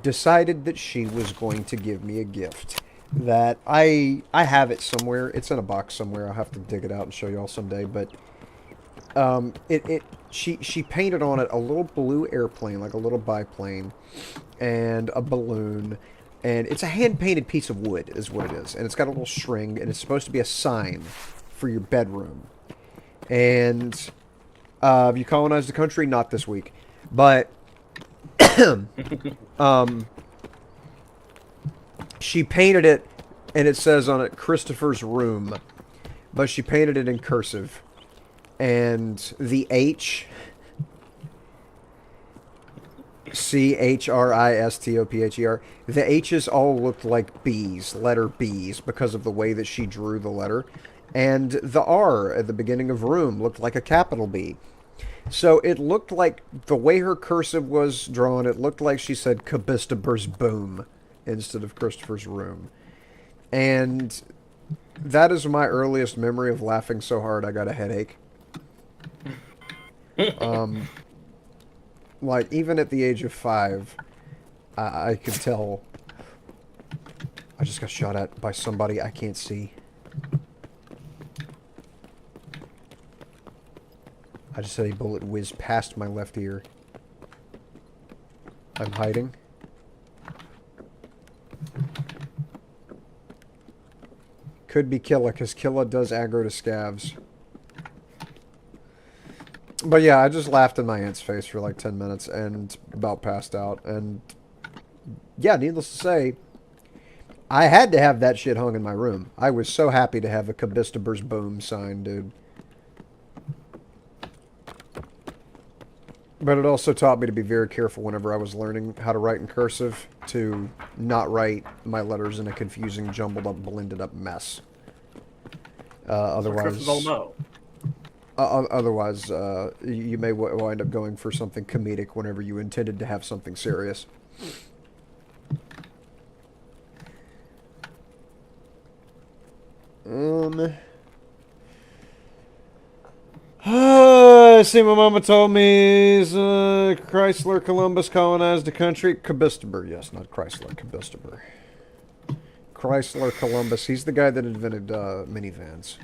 decided that she was going to give me a gift that I have it somewhere. It's in a box somewhere. I'll have to dig it out and show you all someday. But she painted on it a little blue airplane, like a little biplane, and a balloon. And it's a hand-painted piece of wood is what it is. And it's got a little string, and it's supposed to be a sign for your bedroom. And have you colonized the country? Not this week. But she painted it, and it says on it, Christopher's room. But she painted it in cursive. And the H Christopher. The H's all looked like B's, letter B's, because of the way that she drew the letter. And the R at the beginning of room looked like a capital B. So it looked like the way her cursive was drawn, it looked like she said Christopher's boom instead of Christopher's room. And that is my earliest memory of laughing so hard I got a headache. Like, even at the age of 5, I could tell. I just got shot at by somebody I can't see. I just had a bullet whiz past my left ear. I'm hiding. Could be Killa, because Killa does aggro to scavs. But yeah, I just laughed in my aunt's face for like 10 minutes and about passed out. And yeah, needless to say, I had to have that shit hung in my room. I was so happy to have a Christopher's boom sign, dude. But it also taught me to be very careful whenever I was learning how to write in cursive, to not write my letters in a confusing, jumbled up, blended up mess. Otherwise, you may wind up going for something comedic whenever you intended to have something serious. See, my mama told me Chrysler Columbus colonized the country. Christopher, yes, not Chrysler, Christopher. Chrysler Columbus, he's the guy that invented minivans.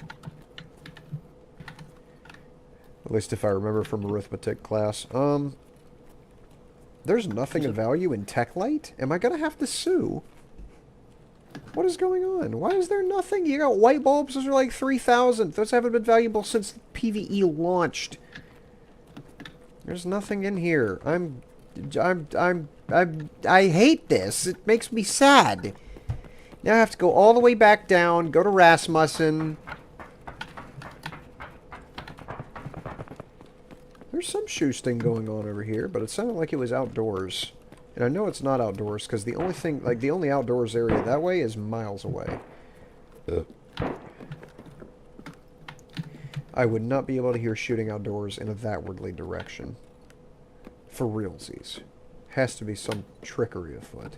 At least if I remember from arithmetic class. There's nothing of value in Techlight? Am I gonna have to sue? What is going on? Why is there nothing? You got white bulbs, those are like 3,000. Those haven't been valuable since PVE launched. There's nothing in here. I hate this. It makes me sad. Now I have to go all the way back down, go to Rasmussen. There's some shoosting going on over here, but it sounded like it was outdoors. And I know it's not outdoors, because the only thing, like, the only outdoors area that way is miles away. I would not be able to hear shooting outdoors in a thatwardly direction. For realsies. Has to be some trickery afoot.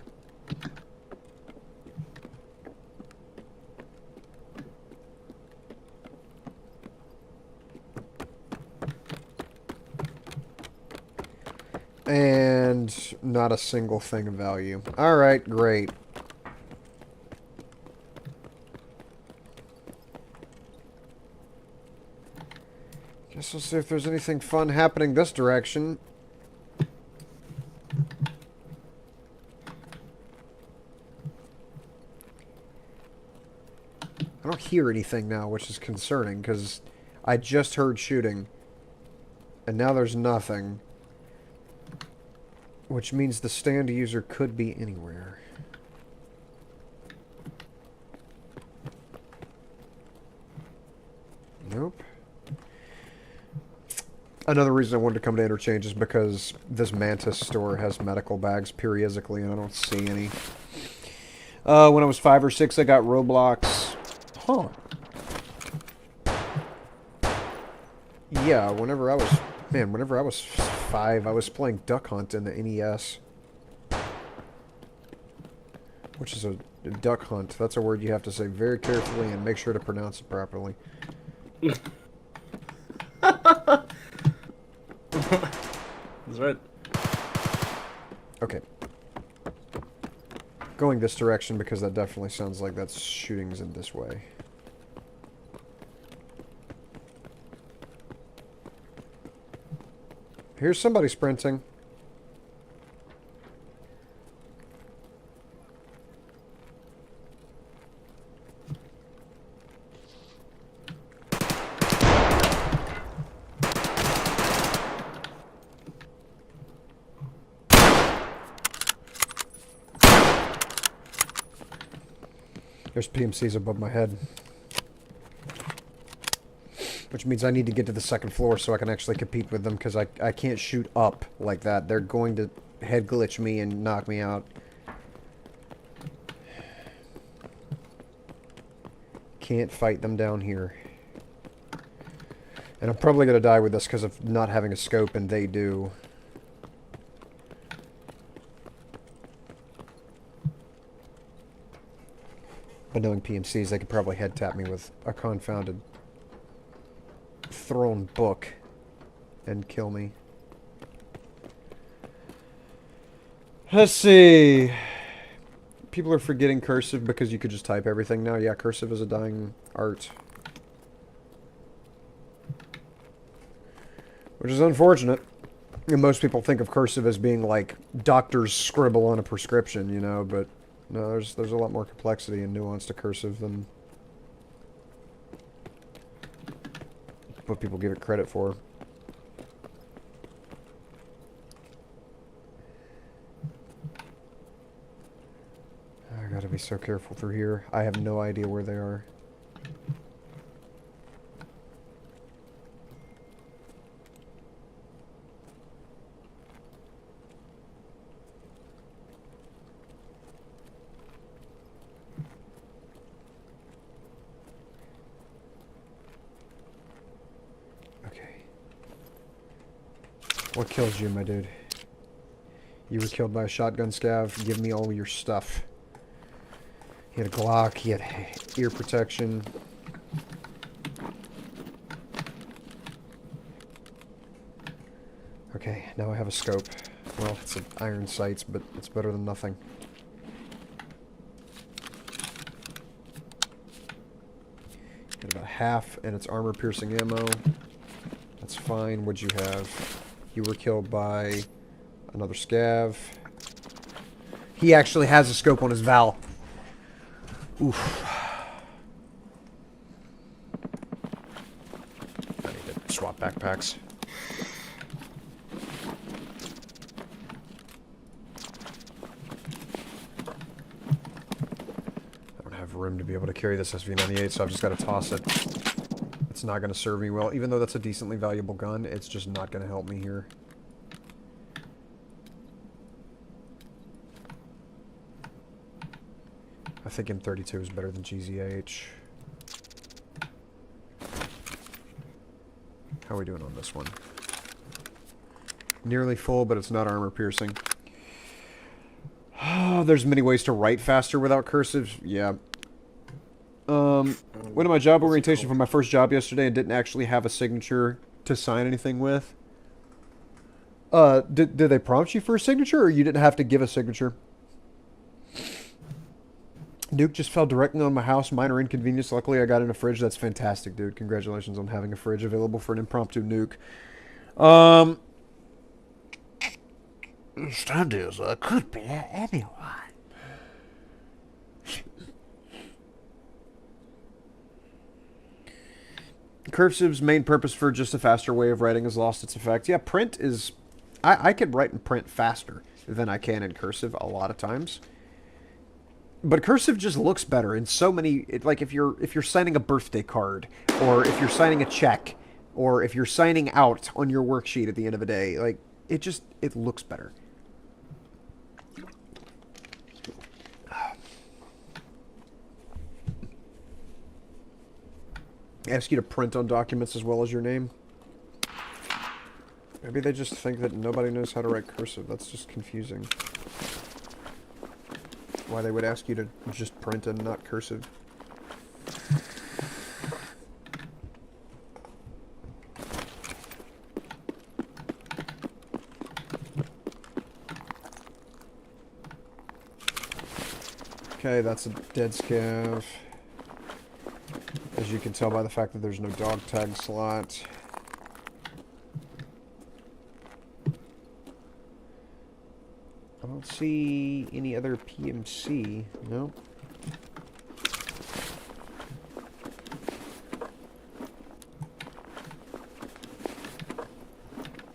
And not a single thing of value. Alright, great. Guess we'll see if there's anything fun happening this direction. I don't hear anything now, which is concerning, because I just heard shooting. And now there's nothing. Which means the stand user could be anywhere. Nope. Another reason I wanted to come to Interchange is because this Mantis store has medical bags periodically, and I don't see any. When I was 5 or 6, I got Roblox. Huh. Yeah, whenever I was 5, I was playing Duck Hunt in the NES. Which is a duck hunt. That's a word you have to say very carefully and make sure to pronounce it properly. That's right. Okay. Going this direction because that definitely sounds like that's shootings in this way. Here's somebody sprinting. There's PMCs above my head. Which means I need to get to the second floor so I can actually compete with them, because I can't shoot up like that. They're going to head glitch me and knock me out. Can't fight them down here. And I'm probably going to die with this because of not having a scope, and they do. But knowing PMCs, they could probably head tap me with a confounded thrown book and kill me. Let's see. People are forgetting cursive because you could just type everything now. Yeah, cursive is a dying art. Which is unfortunate. And most people think of cursive as being like doctor's scribble on a prescription, you know, but no, there's a lot more complexity and nuance to cursive than what people give it credit for. I gotta be so careful through here. I have no idea where they are. What kills you, my dude? You were killed by a shotgun scav. Give me all your stuff. He had a Glock. He had ear protection. Okay, now I have a scope. Well, it's an iron sights, but it's better than nothing. Got about half, and it's armor-piercing ammo. That's fine. What'd you have? You were killed by another scav. He actually has a scope on his Val. Oof. I need to swap backpacks. I don't have room to be able to carry this SV98, so I've just got to toss it. It's not going to serve me well. Even though that's a decently valuable gun, it's just not going to help me here. I think M32 is better than GZH. How are we doing on this one? Nearly full, but it's not armor piercing. Oh, there's many ways to write faster without cursive. Yeah. Went to my job orientation for my first job yesterday and didn't actually have a signature to sign anything with. Did they prompt you for a signature, or you didn't have to give a signature? Nuke just fell directly on my house. Minor inconvenience. Luckily, I got in a fridge. That's fantastic, dude. Congratulations on having a fridge available for an impromptu nuke. That is, could be anyone. Cursive's main purpose for just a faster way of writing has lost its effect. Yeah, print is... I could write in print faster than I can in cursive a lot of times. But cursive just looks better in so many... like, if you're signing a birthday card, or if you're signing a check, or if you're signing out on your worksheet at the end of the day, like, it looks better. Ask you to print on documents as well as your name. Maybe they just think that nobody knows how to write cursive. That's just confusing. Why they would ask you to just print and not cursive. Okay, that's a dead scav. As you can tell by the fact that there's no dog tag slot. I don't see any other PMC. No.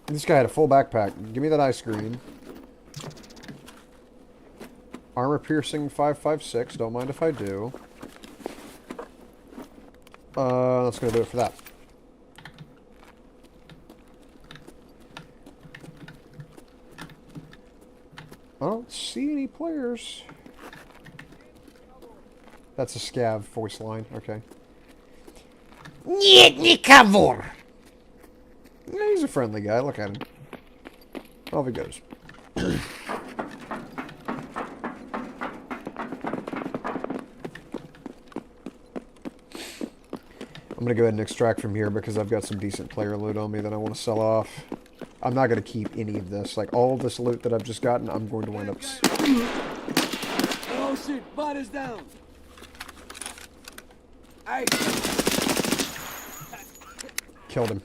This guy had a full backpack. Give me that eye screen. Armor piercing 556. Don't mind if I do. That's gonna do it for that. I don't see any players. That's a scav voice line. Okay. Нет никого. Yeah, he's a friendly guy. Look at him. Off he goes. I'm going to go ahead and extract from here because I've got some decent player loot on me that I want to sell off. I'm not going to keep any of this. Like, all this loot that I've just gotten, I'm going to wind up... Oh shit, body's down. Hey. Killed him.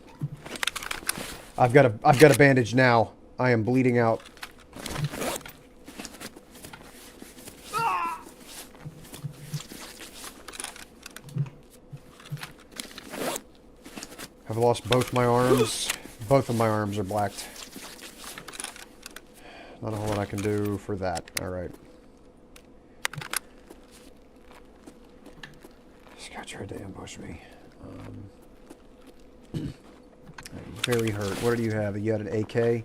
I've got a bandage now. I am bleeding out. I've lost both my arms. Both of my arms are blacked. Not a whole lot I can do for that. Alright. This guy tried to ambush me. I'm very hurt. What do you have? You had an AK?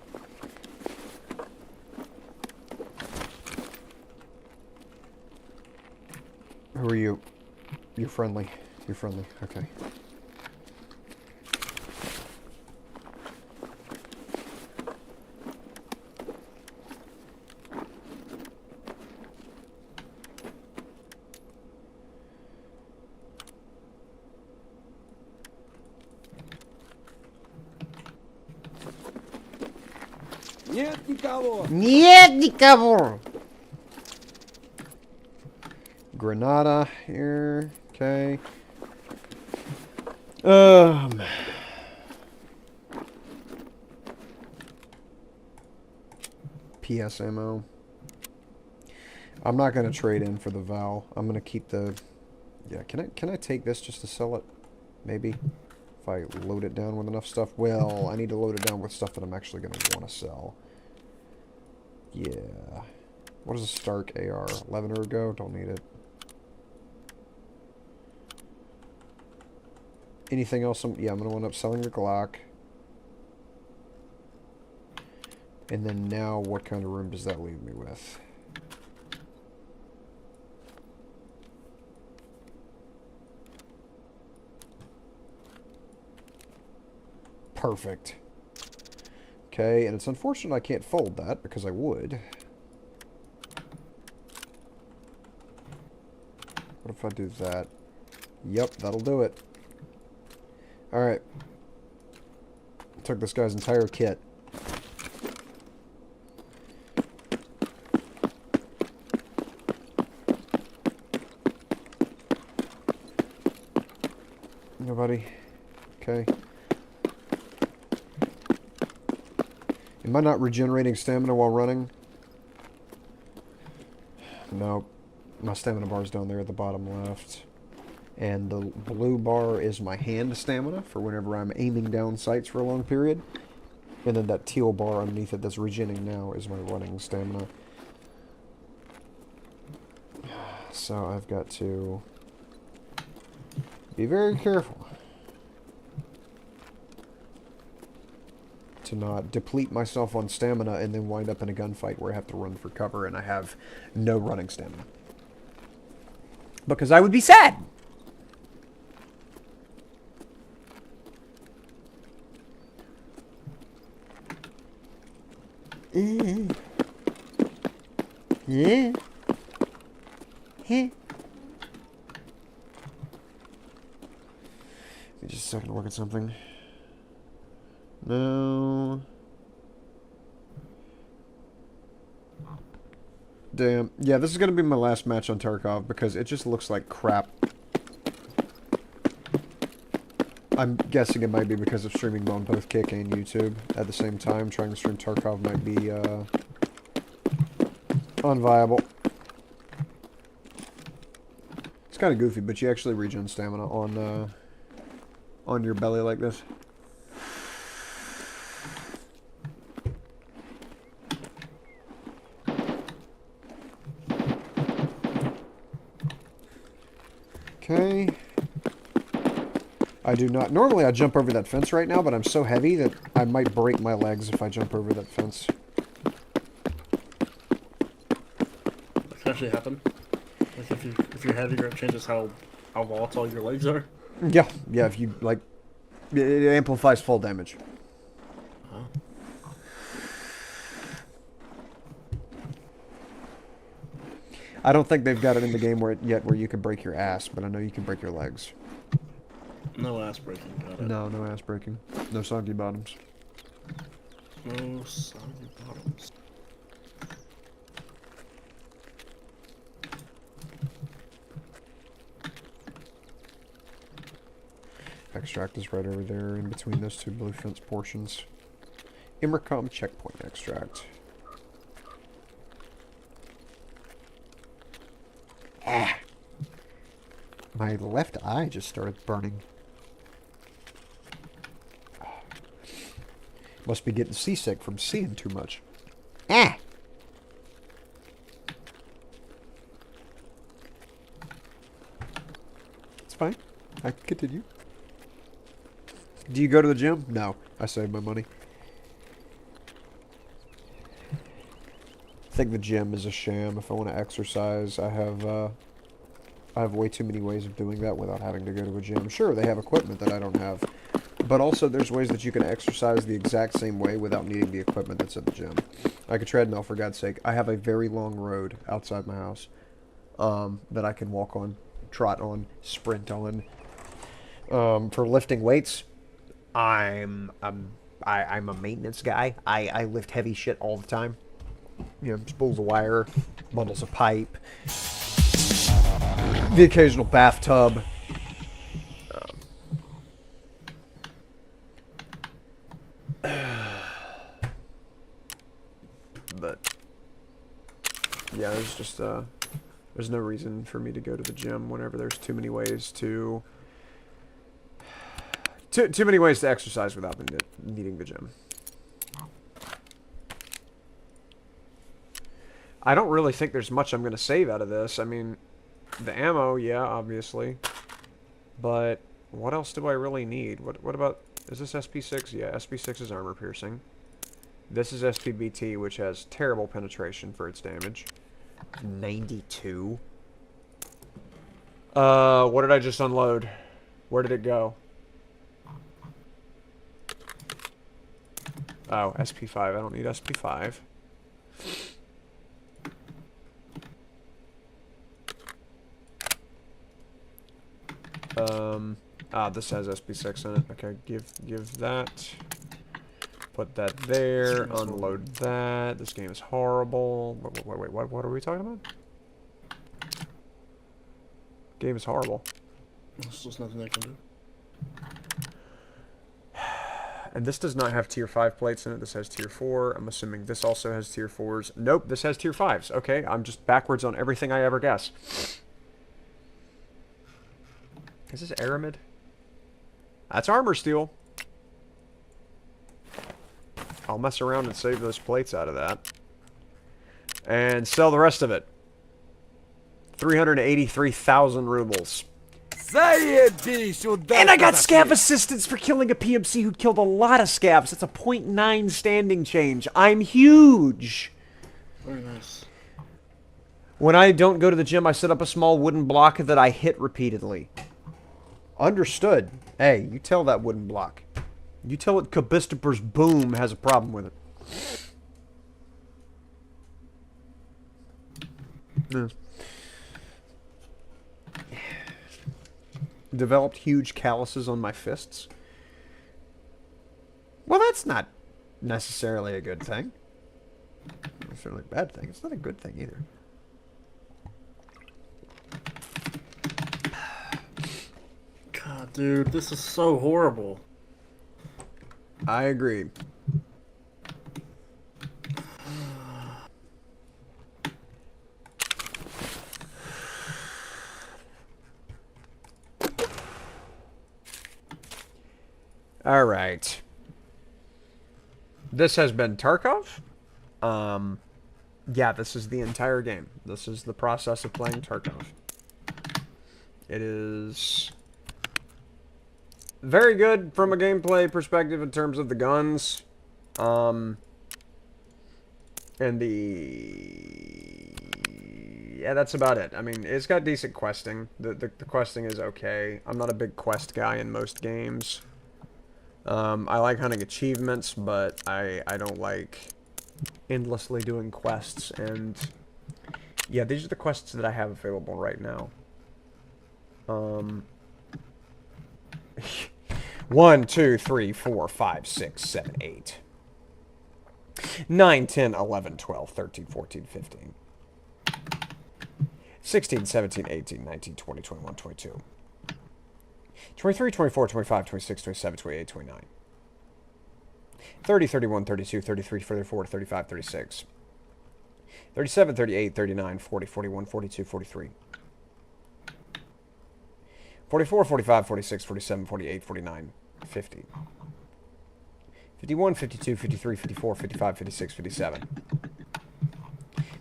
Who are you? You're friendly. You're friendly. Okay. Нет никого. Нет никого. Granada here. Okay. PS ammo. I'm not gonna trade in for the Val. I'm gonna keep the... Yeah, can I take this just to sell it? Maybe. If I load it down with enough stuff. Well, I need to load it down with stuff that I'm actually gonna want to sell. Yeah. What is a Stark AR? 11 ergo? Don't need it. Anything else? Yeah, I'm going to end up selling the Glock. And then now, what kind of room does that leave me with? Perfect. Okay, and it's unfortunate I can't fold that, because I would. What if I do that? Yep, that'll do it. Alright. Took this guy's entire kit. Nobody. Okay. Am I not regenerating stamina while running? Nope. My stamina bar is down there at the bottom left. And the blue bar is my hand stamina for whenever I'm aiming down sights for a long period. And then that teal bar underneath it that's regenning now is my running stamina. So I've got to be very careful to not deplete myself on stamina and then wind up in a gunfight where I have to run for cover and I have no running stamina. Because I would be sad! Yeah. Hey. Give me just a second to look at something. No. Damn. Yeah, this is going to be my last match on Tarkov because it just looks like crap. I'm guessing it might be because of streaming on both Kick and YouTube at the same time. Trying to stream Tarkov might be unviable. It's kind of goofy, but you actually regen stamina on your belly like this. Okay. I do not... Normally I jump over that fence right now, but I'm so heavy that I might break my legs if I jump over that fence. can actually happen. Like if your heavy grip changes how volatile your legs are. Yeah, yeah. If you like, it amplifies full damage. Oh. I don't think they've got it in the game where you can break your ass, but I know you can break your legs. No ass breaking. Got it. No, no ass breaking. No soggy bottoms. No soggy bottoms. Extract is right over there in between those two blue fence portions. Immercom checkpoint extract. Ah! My left eye just started burning. Must be getting seasick from seeing too much. Ah! It's fine. I can continue. Do you go to the gym? No. I save my money. I think the gym is a sham. If I want to exercise, I have way too many ways of doing that without having to go to a gym. Sure, they have equipment that I don't have. But also, there's ways that you can exercise the exact same way without needing the equipment that's at the gym. Like a treadmill, for God's sake. I have a very long road outside my house that I can walk on, trot on, sprint on. For lifting weights, I'm a maintenance guy. I lift heavy shit all the time. You know, spools of wire, bundles of pipe, the occasional bathtub. But yeah, there's just there's no reason for me to go to the gym whenever there's too many ways to too many ways to exercise without needing the gym. I don't really think there's much I'm going to save out of this. I mean, the ammo, yeah, obviously. But what else do I really need? What about... Is this SP6? Yeah, SP6 is armor piercing. This is SPBT, which has terrible penetration for its damage. 92. What did I just unload? Where did it go? Oh, SP5. I don't need SP5. This has SP6 in it. Okay, give that. Put that there. Unload that. This game is horrible. Wait, what are we talking about? Game is horrible. There's just nothing I can do. And this does not have tier 5 plates in it. This has tier 4. I'm assuming this also has tier 4s. Nope, this has tier 5s. Okay, I'm just backwards on everything I ever guess. Is this Aramid? That's armor steel. I'll mess around and save those plates out of that. And sell the rest of it. 383,000 rubles. And I got scav assistance for killing a PMC who killed a lot of scavs. That's a 0.9 standing change. I'm huge. Very nice. When I don't go to the gym, I set up a small wooden block that I hit repeatedly. Understood. Hey, you tell that wooden block. You tell it Kabistopher's boom has a problem with it. Yeah. Developed huge calluses on my fists. Well, that's not necessarily a good thing. Not necessarily a bad thing. It's not a good thing either. God, dude, this is so horrible. I agree. All right. This has been Tarkov. Yeah, this is the entire game. This is the process of playing Tarkov. It is very good from a gameplay perspective in terms of the guns. And the yeah, that's about it. I mean, it's got decent questing. The questing is okay. I'm not a big quest guy in most games. I like hunting achievements, but I don't like endlessly doing quests. And yeah, these are the quests that I have available right now. 1, 2, 3, 4, 5, 6, 7, 8. 9, 10, 11, 12, 13, 14, 15. 16, 17, 18, 19, 20, 21, 22. 23, 24, 25, 26, 27, 28, 29. 30, 31, 32, 33, 34, 35, 36. 37, 38, 39, 40, 41, 42, 43. 44, 45, 46, 47, 48, 49, 50. 51, 52, 53, 54, 55, 56, 57.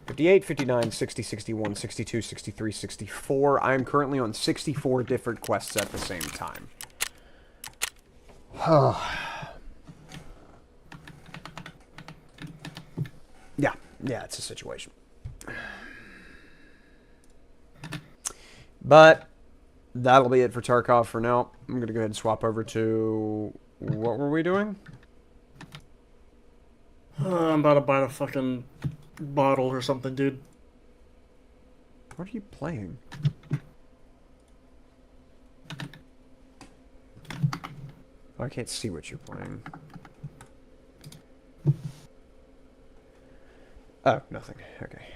58, 59, 60, 61, 62, 63, 64. I am currently on 64 different quests at the same time. Yeah, it's a situation. But that'll be it for Tarkov for now. I'm going to go ahead and swap over to... What were we doing? I'm about to buy a fucking bottle or something, dude. What are you playing? Oh, I can't see what you're playing. Oh, nothing. Okay.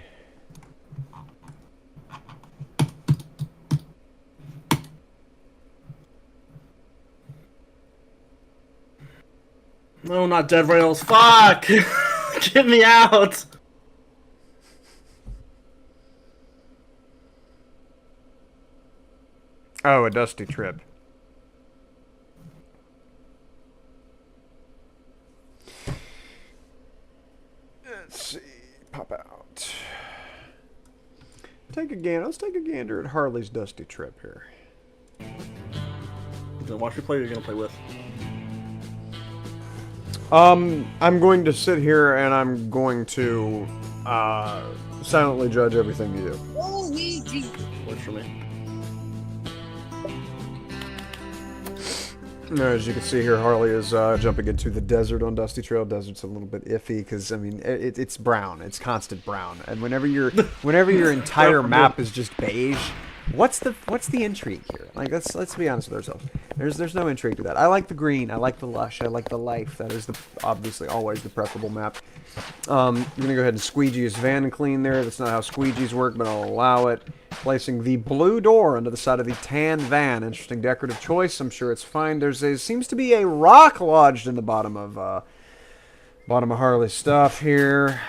No, not Dead Rails. Fuck! Get me out! Oh, a dusty trip. Let's see. Pop out. Take a gander. Let's take a gander at Harley's dusty trip here. Then watch your play. You're gonna play with. I'm going to sit here and I'm going to silently judge everything you do. Works for me. As you can see here, Harley is jumping into the desert on Dusty Trail. Desert's a little bit iffy because I mean it's brown, it's constant brown, and whenever your entire map is just beige, what's the intrigue here? Like let's be honest with ourselves. There's no intrigue to that. I like the green, I like the lush, I like the life. That is obviously always the preferable map. I'm gonna go ahead and squeegee his van clean there. That's not how squeegees work, but I'll allow it. Placing the blue door onto the side of the tan van. Interesting decorative choice. I'm sure it's fine. Seems to be a rock lodged in the bottom of Harley's stuff here.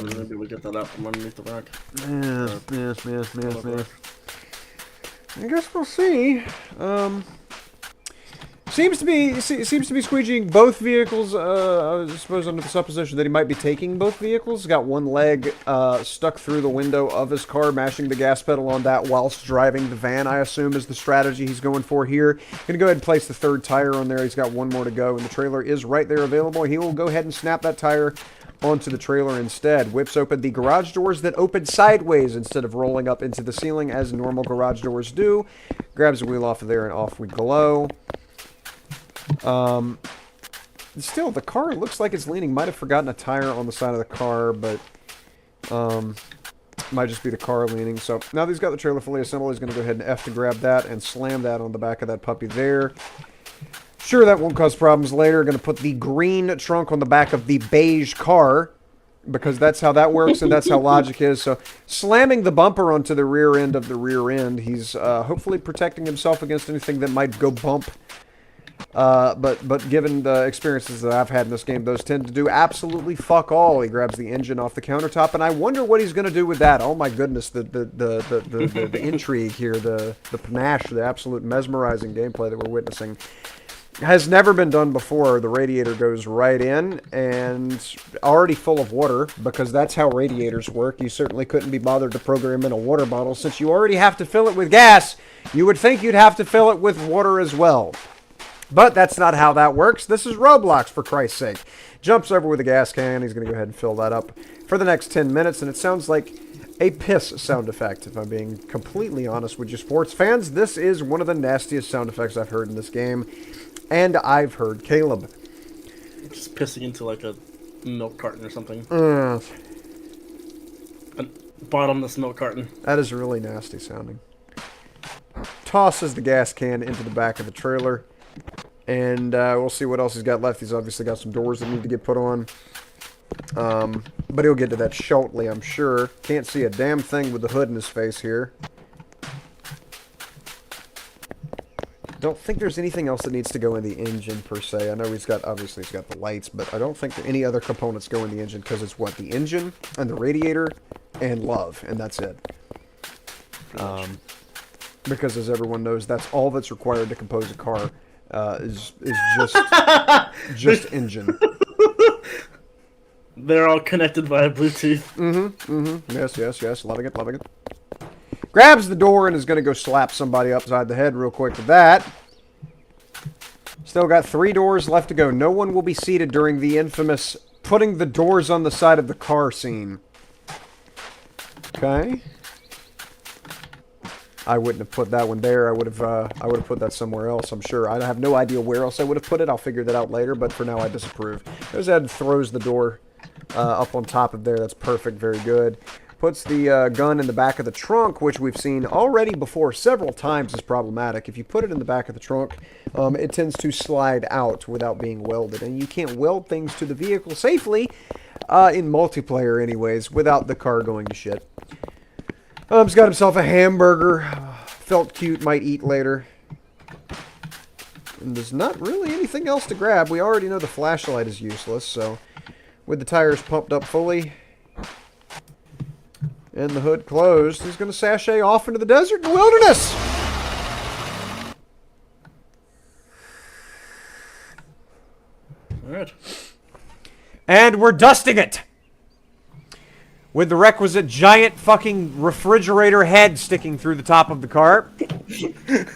Maybe we get that out from underneath the rock. Yes. I guess we'll see. Seems to be squeegeeing both vehicles. I suppose under the supposition that he might be taking both vehicles. He's got one leg stuck through the window of his car, mashing the gas pedal on that whilst driving the van. I assume is the strategy he's going for here. Gonna go ahead and place the third tire on there. He's got one more to go, and the trailer is right there available. He will go ahead and snap that tire onto the trailer instead. Whips open the garage doors that open sideways instead of rolling up into the ceiling as normal garage doors do. Grabs the wheel off of there and off we go. Still, the car looks like it's leaning. Might have forgotten a tire on the side of the car, but might just be the car leaning. So now that he's got the trailer fully assembled, he's going to go ahead and F to grab that and slam that on the back of that puppy there. Sure, that won't cause problems later. Going to put the green trunk on the back of the beige car, because that's how that works and that's how logic is. So slamming the bumper onto the rear end of the rear end, he's hopefully protecting himself against anything that might go bump. But given the experiences that I've had in this game, those tend to do absolutely fuck all. He grabs the engine off the countertop, and I wonder what he's going to do with that. Oh my goodness, the intrigue here, the panache, the absolute mesmerizing gameplay that we're witnessing has never been done before. The radiator goes right in and already full of water, because that's how radiators work. You certainly couldn't be bothered to program in a water bottle. Since you already have to fill it with gas, you would think you'd have to fill it with water as well. But that's not how that works. This is Roblox, for Christ's sake. Jumps over with a gas can. He's going to go ahead and fill that up for the next 10 minutes. And it sounds like a piss sound effect. If I'm being completely honest with you, sports fans, this is one of the nastiest sound effects I've heard in this game. And I've heard Caleb. Just pissing into like a milk carton or something. A bottomless milk carton. That is really nasty sounding. Tosses the gas can into the back of the trailer. And we'll see what else he's got left. He's obviously got some doors that need to get put on. But he'll get to that shortly, I'm sure. Can't see a damn thing with the hood in his face here. Don't think there's anything else that needs to go in the engine, per se. I know obviously he's got the lights, but I don't think that any other components go in the engine, because it's what? The engine, and the radiator, and love, and that's it. Because as everyone knows, that's all that's required to compose a car, is just engine. They're all connected via Bluetooth. Yes. Loving it. Grabs the door and is going to go slap somebody upside the head real quick with that. Still got 3 doors left to go. No one will be seated during the infamous putting the doors on the side of the car scene. Okay. I wouldn't have put that one there. I would have put that somewhere else, I'm sure. I have no idea where else I would have put it. I'll figure that out later, but for now I disapprove. Goes ahead and throws the door up on top of there. That's perfect. Very good. Puts the gun in the back of the trunk, which we've seen already before several times is problematic. If you put it in the back of the trunk, it tends to slide out without being welded. And you can't weld things to the vehicle safely, in multiplayer anyways, without the car going to shit. He's got himself a hamburger. Felt cute, might eat later. And there's not really anything else to grab. We already know the flashlight is useless, so with the tires pumped up fully and the hood closed, he's going to sashay off into the desert and wilderness. Alright. And we're dusting it with the requisite giant fucking refrigerator head sticking through the top of the car.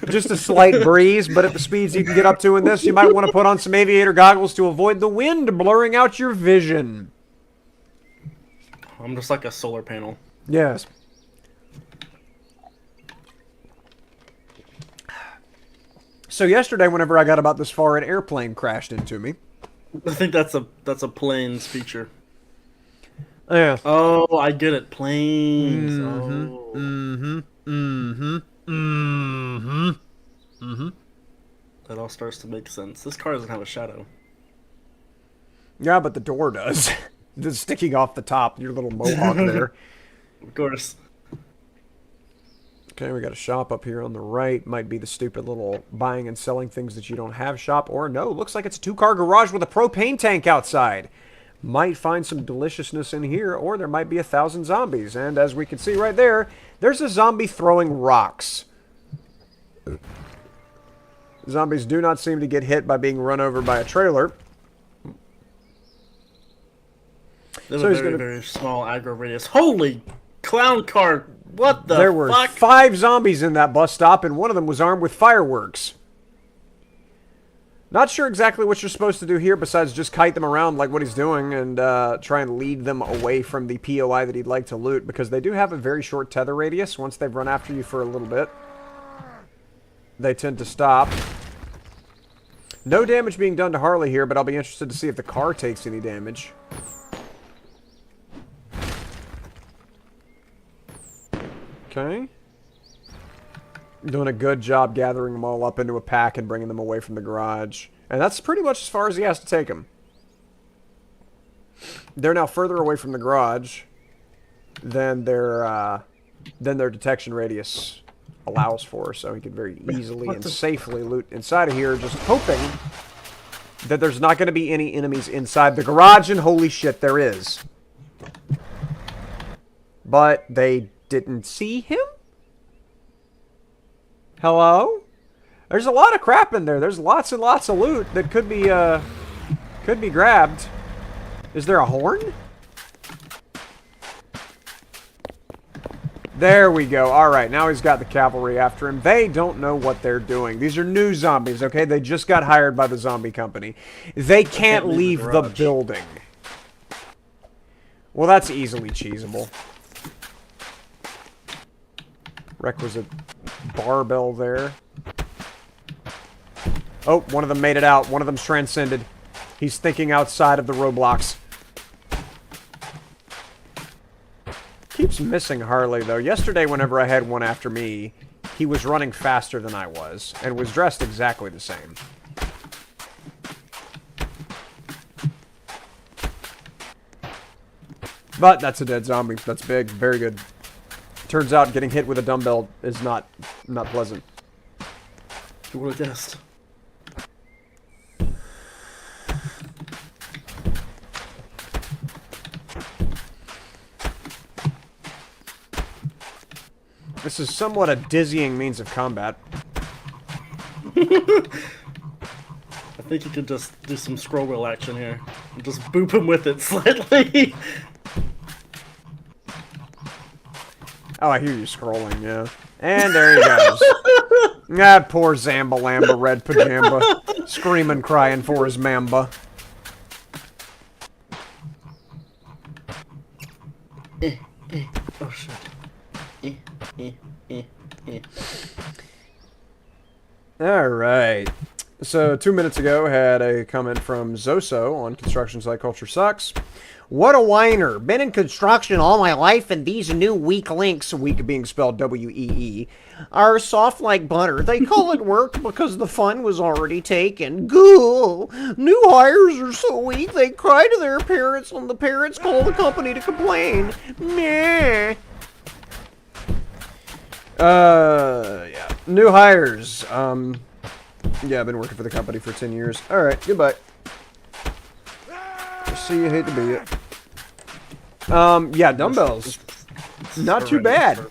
Just a slight breeze, but at the speeds you can get up to in this, you might want to put on some aviator goggles to avoid the wind blurring out your vision. I'm just like a solar panel. Yes. So yesterday, whenever I got about this far, an airplane crashed into me. I think that's a planes feature. Yeah. Oh, I get it. Planes. That all starts to make sense. This car doesn't have a shadow. Yeah, but the door does. Just sticking off the top, your little mohawk there. Of course. Okay, we got a shop up here on the right. Might be the stupid little buying and selling things that you don't have shop. Or no, looks like it's a 2-car garage with a propane tank outside. Might find some deliciousness in here, or there might be 1,000 zombies. And as we can see right there, there's a zombie throwing rocks. Zombies do not seem to get hit by being run over by a trailer. There's a very small aggro radius. Holy clown car! What the fuck? There were 5 zombies in that bus stop, and one of them was armed with fireworks. Not sure exactly what you're supposed to do here besides just kite them around like what he's doing and try and lead them away from the POI that he'd like to loot, because they do have a very short tether radius. Once they've run after you for a little bit, they tend to stop. No damage being done to Harley here, but I'll be interested to see if the car takes any damage. Okay. Doing a good job gathering them all up into a pack and bringing them away from the garage. And that's pretty much as far as he has to take them. They're now further away from the garage than their detection radius allows for, so he could very easily and safely loot inside of here, just hoping that there's not going to be any enemies inside the garage, and holy shit, there is. But they didn't see him? Hello? There's a lot of crap in there. There's lots and lots of loot that could be grabbed. Is there a horn? There we go. Alright, now he's got the cavalry after him. They don't know what they're doing. These are new zombies, okay? They just got hired by the zombie company. They can't leave the building. Well, that's easily cheesable. Requisite barbell there. Oh, one of them made it out. One of them's transcended. He's thinking outside of the Roblox. Keeps missing Harley, though. Yesterday, whenever I had one after me, he was running faster than I was, and was dressed exactly the same. But that's a dead zombie. That's big. Very good. Turns out getting hit with a dumbbell is not pleasant. You would have guessed. This is somewhat a dizzying means of combat. I think you could just do some scroll wheel action here. And just boop him with it slightly. Oh, I hear you scrolling, yeah. And there he goes. Ah, poor Zamba Lamba Red Pajamba. Screaming, crying for his mamba. Oh shit. Alright. So, 2 minutes ago, had a comment from Zoso on Construction Site Culture Sucks. What a whiner. Been in construction all my life, and these new weak links, weak being spelled W-E-E, are soft like butter. They call it work because the fun was already taken. Ghoul. New hires are so weak, they cry to their parents when the parents call the company to complain. Meh. Yeah. New hires. Yeah, I've been working for the company for 10 years. Alright, goodbye. See you, hate to be it. Yeah, dumbbells. Not too bad.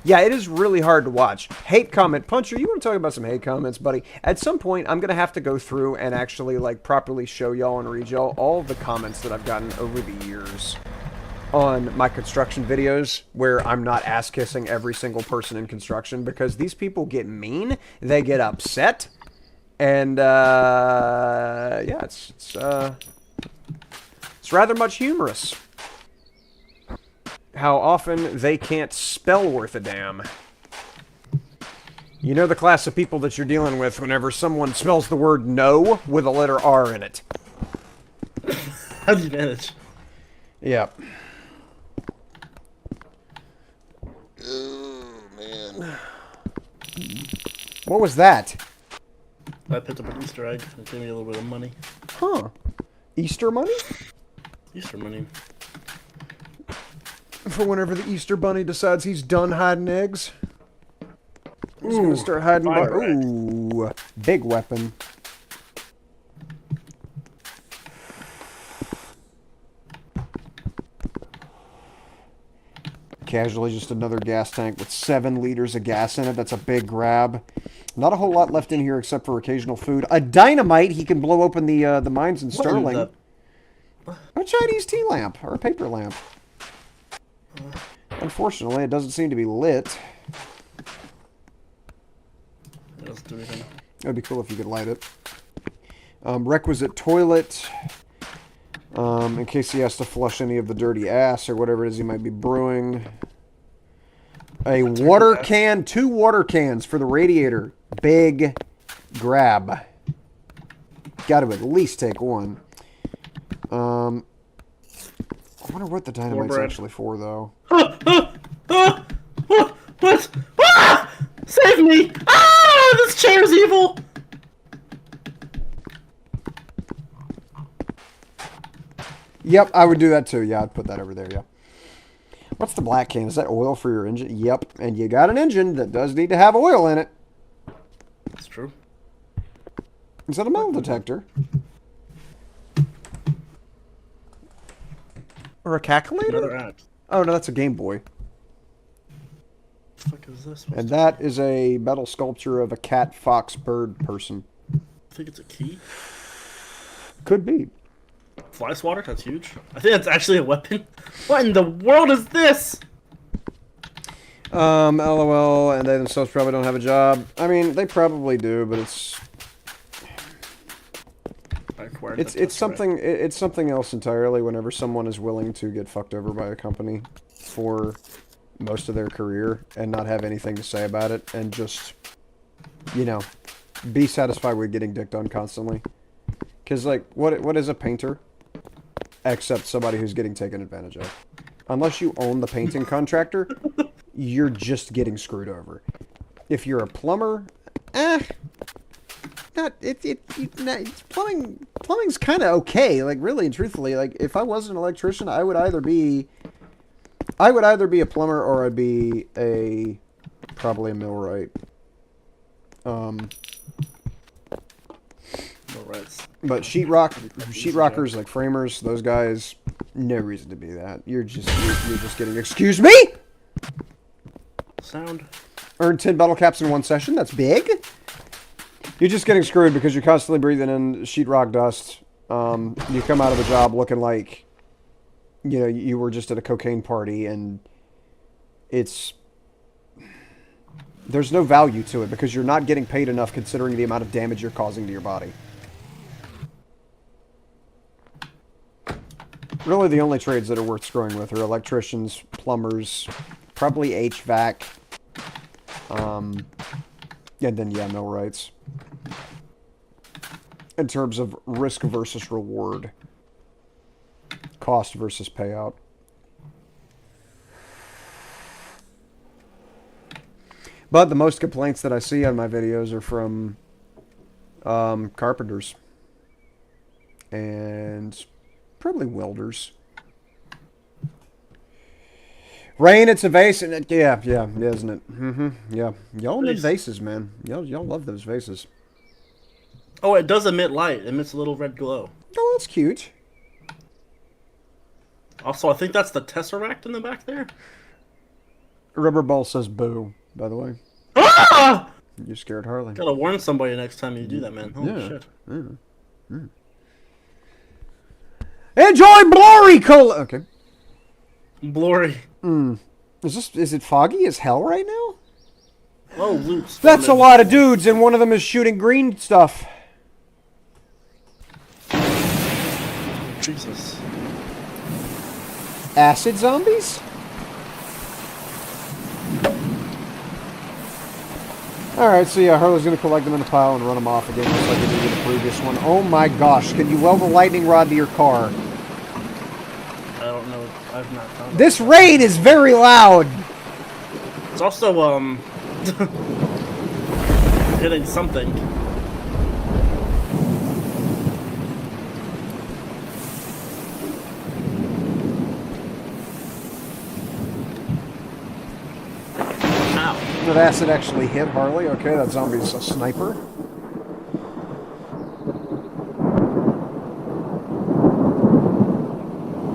Yeah, it is really hard to watch. Hate comment. Puncher, you want to talk about some hate comments, buddy? At some point, I'm going to have to go through and actually, like, properly show y'all and read y'all all the comments that I've gotten over the years on my construction videos, where I'm not ass-kissing every single person in construction, because these people get mean, they get upset, and, yeah, it's rather much humorous how often they can't spell worth a damn. You know the class of people that you're dealing with whenever someone spells the word no with a letter R in it. How do you manage? Yeah. Oh, man. What was that? I picked up an Easter egg. It gave me a little bit of money. Huh. Easter money? Easter money. For whenever the Easter Bunny decides he's done hiding eggs. He's gonna start hiding. fire egg. Ooh, big weapon. Casually, just another gas tank with 7 liters of gas in it. That's a big grab. Not a whole lot left in here except for occasional food. A dynamite. He can blow open the mines in Sterling. A Chinese tea lamp or a paper lamp. Unfortunately, it doesn't seem to be lit. It doesn't do anything. It would be cool if you could light it. Requisite toilet. In case he has to flush any of the dirty ass or whatever it is he might be brewing. A water can. 2 water cans for the radiator. Big grab. Got to at least take one. I wonder what the dynamite's actually for, though. What? Ah! Save me! Ah! This chair's evil! Yep, I would do that too. Yeah, I'd put that over there, yeah. What's the black can? Is that oil for your engine? Yep, and you got an engine that does need to have oil in it. That's true. Is that a metal detector? Or a calculator? Another ad. Oh, no, that's a Game Boy. What the fuck is this? And that is a metal sculpture of a cat, fox, bird person. I think it's a key. Could be. Fly swatter? That's huge. I think that's actually a weapon. What in the world is this? LOL, and they themselves probably don't have a job. I mean, they probably do, but it's something else entirely whenever someone is willing to get fucked over by a company for most of their career and not have anything to say about it and just, you know, be satisfied with getting dicked on constantly. Because, like, what is a painter? Except somebody who's getting taken advantage of. Unless you own the painting contractor, you're just getting screwed over. If you're a plumber, plumbing's kind of okay. Like, really and truthfully, like, if I was an electrician, I would either be a plumber or I'd be probably a millwright. But sheetrockers, like framers, those guys, no reason to be that. You're just getting, excuse me? Sound. Earn 10 bottle caps in one session, that's big. You're just getting screwed because you're constantly breathing in sheetrock dust. You come out of a job looking like, you know, you were just at a cocaine party, and there's no value to it because you're not getting paid enough considering the amount of damage you're causing to your body. Really, the only trades that are worth screwing with are electricians, plumbers, probably HVAC, and then, yeah, millwrights. In terms of risk versus reward. Cost versus payout. But the most complaints that I see on my videos are from carpenters. And probably welders. Rain, it's a vase, and yeah, isn't it? Yeah. Y'all need vases, man. Y'all love those vases. Oh, it does emit light. It emits a little red glow. Oh, that's cute. Also, I think that's the Tesseract in the back there. Rubber Ball says boo, by the way. Ah! You scared Harley. Gotta warn somebody next time you do that, man. Holy shit. Enjoy Blurry Cola! Okay. Glory. Is it foggy as hell right now? Oh, Luke's. That's a lot of dudes, and one of them is shooting green stuff. Jesus. Acid zombies? Alright, so yeah, Harley's gonna collect them in a pile and run them off again, just like he did with the previous one. Oh my gosh, can you weld a lightning rod to your car? I don't know. I've not found This rain is very loud! It's also, hitting something. Ow. That acid actually hit Harley. Okay, that zombie's a sniper.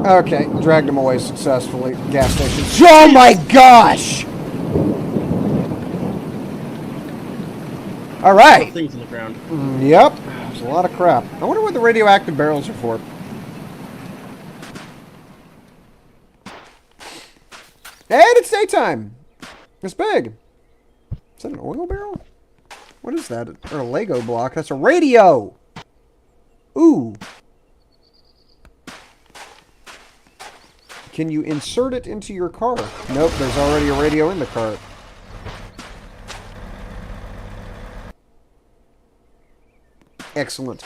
Okay, dragged him away successfully. Gas station. Oh my gosh! Alright. Things in the ground. Yep. There's a lot of crap. I wonder what the radioactive barrels are for. And it's daytime! It's big. Is that an oil barrel? What is that? Or a Lego block? That's a radio! Ooh. Can you insert it into your car? Nope, there's already a radio in the car. Excellent.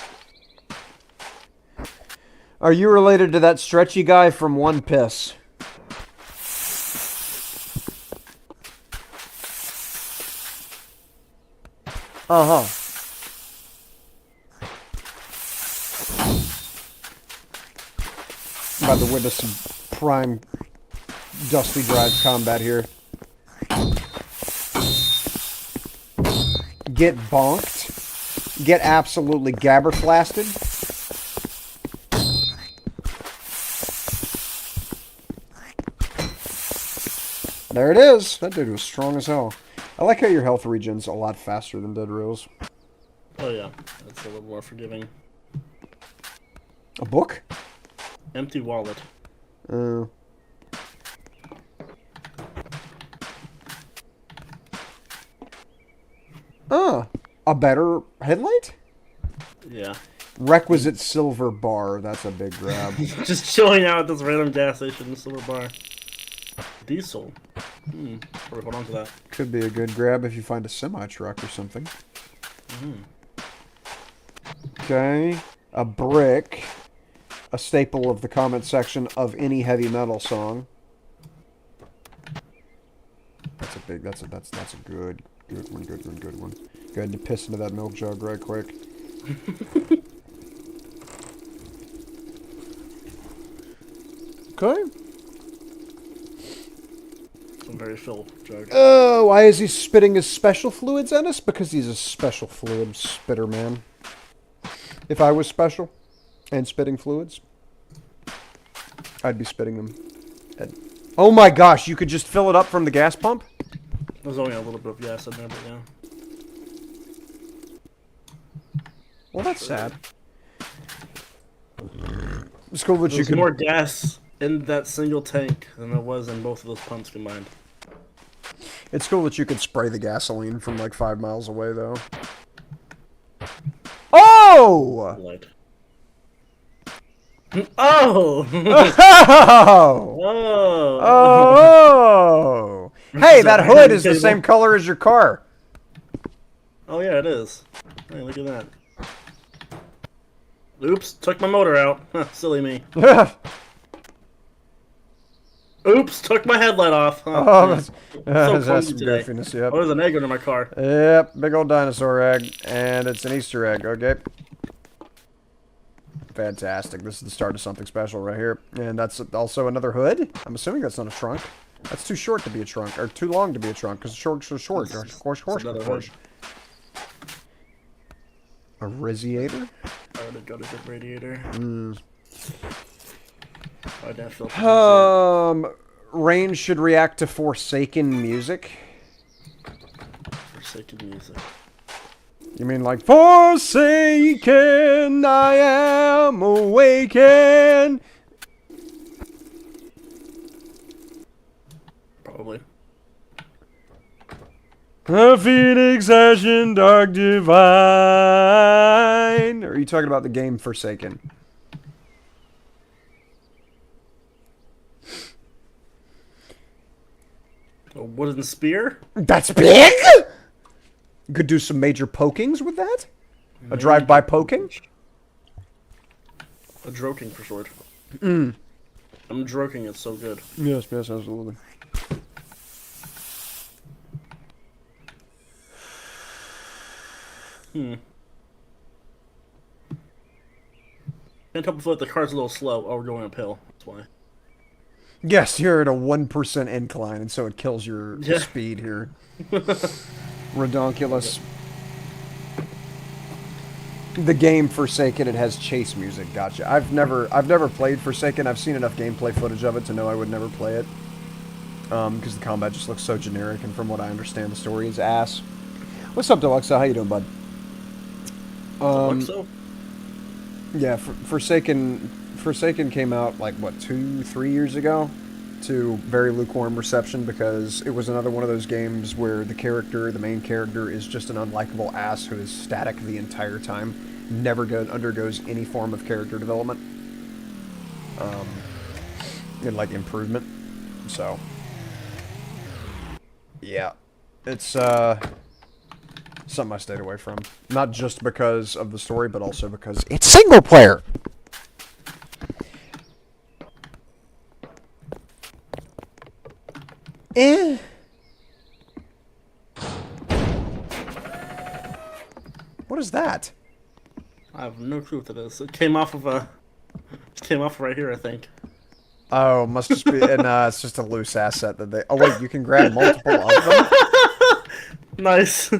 Are you related to that stretchy guy from One Piss? Uh-huh. About to witness some prime Dusty Drive combat here. Get bonked. Get absolutely gabberflasted. There it is. That dude was strong as hell. I like how your health regen's a lot faster than Dead Rails. Oh yeah, that's a little more forgiving. A book? Empty wallet. A better headlight? Yeah. Requisite silver bar. That's a big grab. Just chilling out at this random gas station in Silver Bar. Diesel. Probably hold on to that. Could be a good grab if you find a semi-truck or something. Okay. A brick. A staple of the comment section of any heavy metal song. That's a big, that's a good one. Go ahead and piss into that milk jug right quick. Okay. Some very full jug. Oh, why is he spitting his special fluids at us? Because he's a special fluid spitter, man. If I was special and spitting fluids, I'd be spitting them. Oh my gosh, you could just fill it up from the gas pump? There's only a little bit of gas in there, but yeah. Well, that's sad. It's cool that you There's can... more gas in that single tank than there was in both of those pumps combined. It's cool that you could spray the gasoline from like 5 miles away, though. Oh! Light. Oh! Oh! Oh! Oh! Hey, that hood is the same color as your car. Oh yeah, it is. Hey, look at that. Oops, took my motor out. Silly me. Oops, took my headlight off. Oh, that's some clumsy today. goofiness, yep. Oh, there's an egg under my car. Yep, big old dinosaur egg, and it's an Easter egg, okay? Fantastic. This is the start of something special right here. And that's also another hood? I'm assuming that's not a trunk. That's too short to be a trunk, or too long to be a trunk, because short. Of course. A radiator? I would have got a good radiator. I'd have felt Range should react to Forsaken music. Forsaken music. You mean like, Forsaken, I am awakened? Probably. A phoenix ashen dark divine. Or are you talking about the game Forsaken? A wooden spear? That's big? You could do some major pokings with that? A drive-by poking? A droking for short. I'm droking it so good. Yes, absolutely. Can't help but the car's a little slow. Oh, we're going uphill. That's why. Yes, you're at a 1% incline, and so it kills your speed here. Redonkulous. The game Forsaken, it has chase music. Gotcha. I've never played Forsaken. I've seen enough gameplay footage of it to know I would never play it. Because the combat just looks so generic, and from what I understand, the story is ass. What's up, Deluxa? How you doing, bud? Deluxo? Yeah, Forsaken came out, like, what, 2-3 years ago? To very lukewarm reception because it was another one of those games where the main character, is just an unlikable ass who is static the entire time. Never undergoes any form of character development. And, like, improvement. So. Yeah. It's, something I stayed away from. Not just because of the story, but also because it's single player! Eh. What is that? I have no clue what it is. It came off of a... It came off right here, I think. Oh, must just be... it's just a loose asset that they... Oh, wait, you can grab multiple of them? Nice.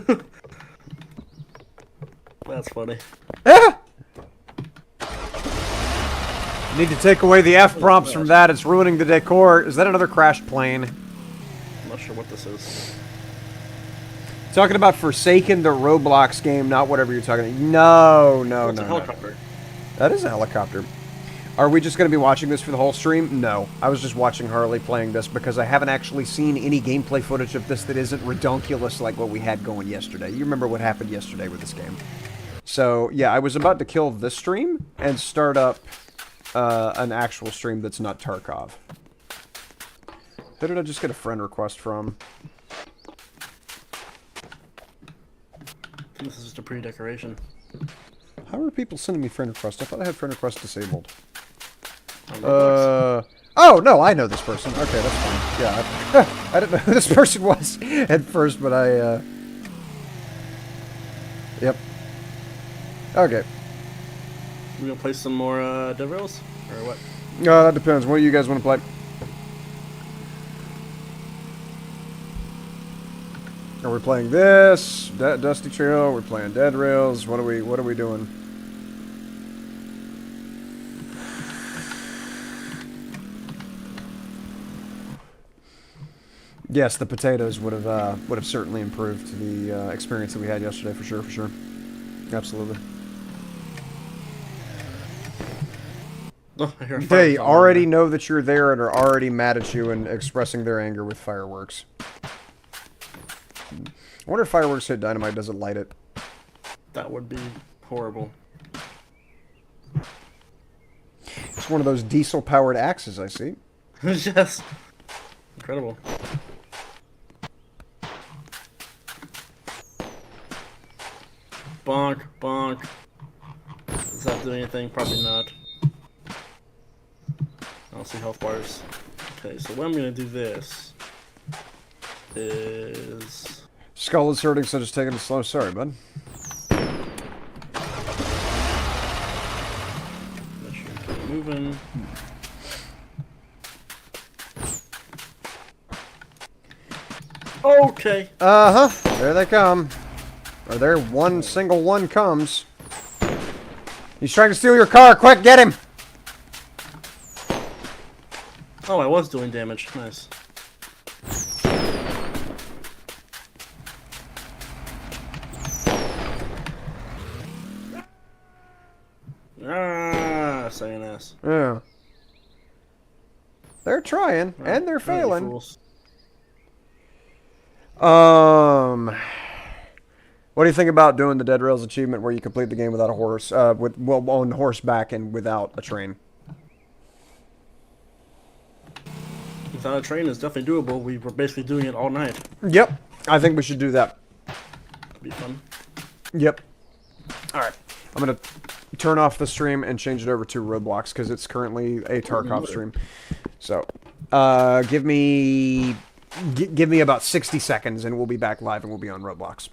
That's funny. Ah! Need to take away the F prompts from that. It's ruining the decor. Is that another crashed plane? I'm not sure what this is. Talking about Forsaken, the Roblox game, not whatever you're talking about. No. It's a helicopter. That is a helicopter. Are we just going to be watching this for the whole stream? No. I was just watching Harley playing this because I haven't actually seen any gameplay footage of this that isn't redonkulous like what we had going yesterday. You remember what happened yesterday with this game. So, yeah, I was about to kill this stream and start up an actual stream that's not Tarkov. Who did I just get a friend request from? This is just a pre-decoration. How are people sending me friend requests? I thought I had friend requests disabled. On Roblox. Oh, no, I know this person. Okay, that's fine. Yeah, I didn't know who this person was at first, but I, Yep. Okay. We gonna play some more Dead Rails? Or what? That depends. What do you guys want to play? Are we playing this? Dusty Trail? We're playing Dead Rails? What are we doing? Yes, the potatoes would have certainly improved the experience that we had yesterday, for sure. Absolutely. Oh, I hear a fire They song already over know that you're there and are already mad at you and expressing their anger with fireworks. I wonder if fireworks hit dynamite, does it light it? there. That would be horrible. It's one of those diesel-powered axes, I see. Yes. Incredible. Bonk, bonk. Does that do anything? Probably not. I don't see health bars. Okay, so what I'm gonna do this is... Skull is hurting, so just taking it slow. Sorry, bud. Make sure you keep moving. Okay. Uh-huh. There they come. Or there one single one comes. He's trying to steal your car. Quick, get him! Oh, I was doing damage. Nice. Ah, saying ass. Yeah. They're trying, and they're Oh, you failing. fools. What do you think about doing the Dead Rails achievement where you complete the game without a horse, on horseback and without a train? Without a train is definitely doable. We were basically doing it all night. Yep. I think we should do that. That'd be fun. Yep. Alright. I'm going to turn off the stream and change it over to Roblox because it's currently a Tarkov stream. So, give me about 60 seconds and we'll be back live and we'll be on Roblox.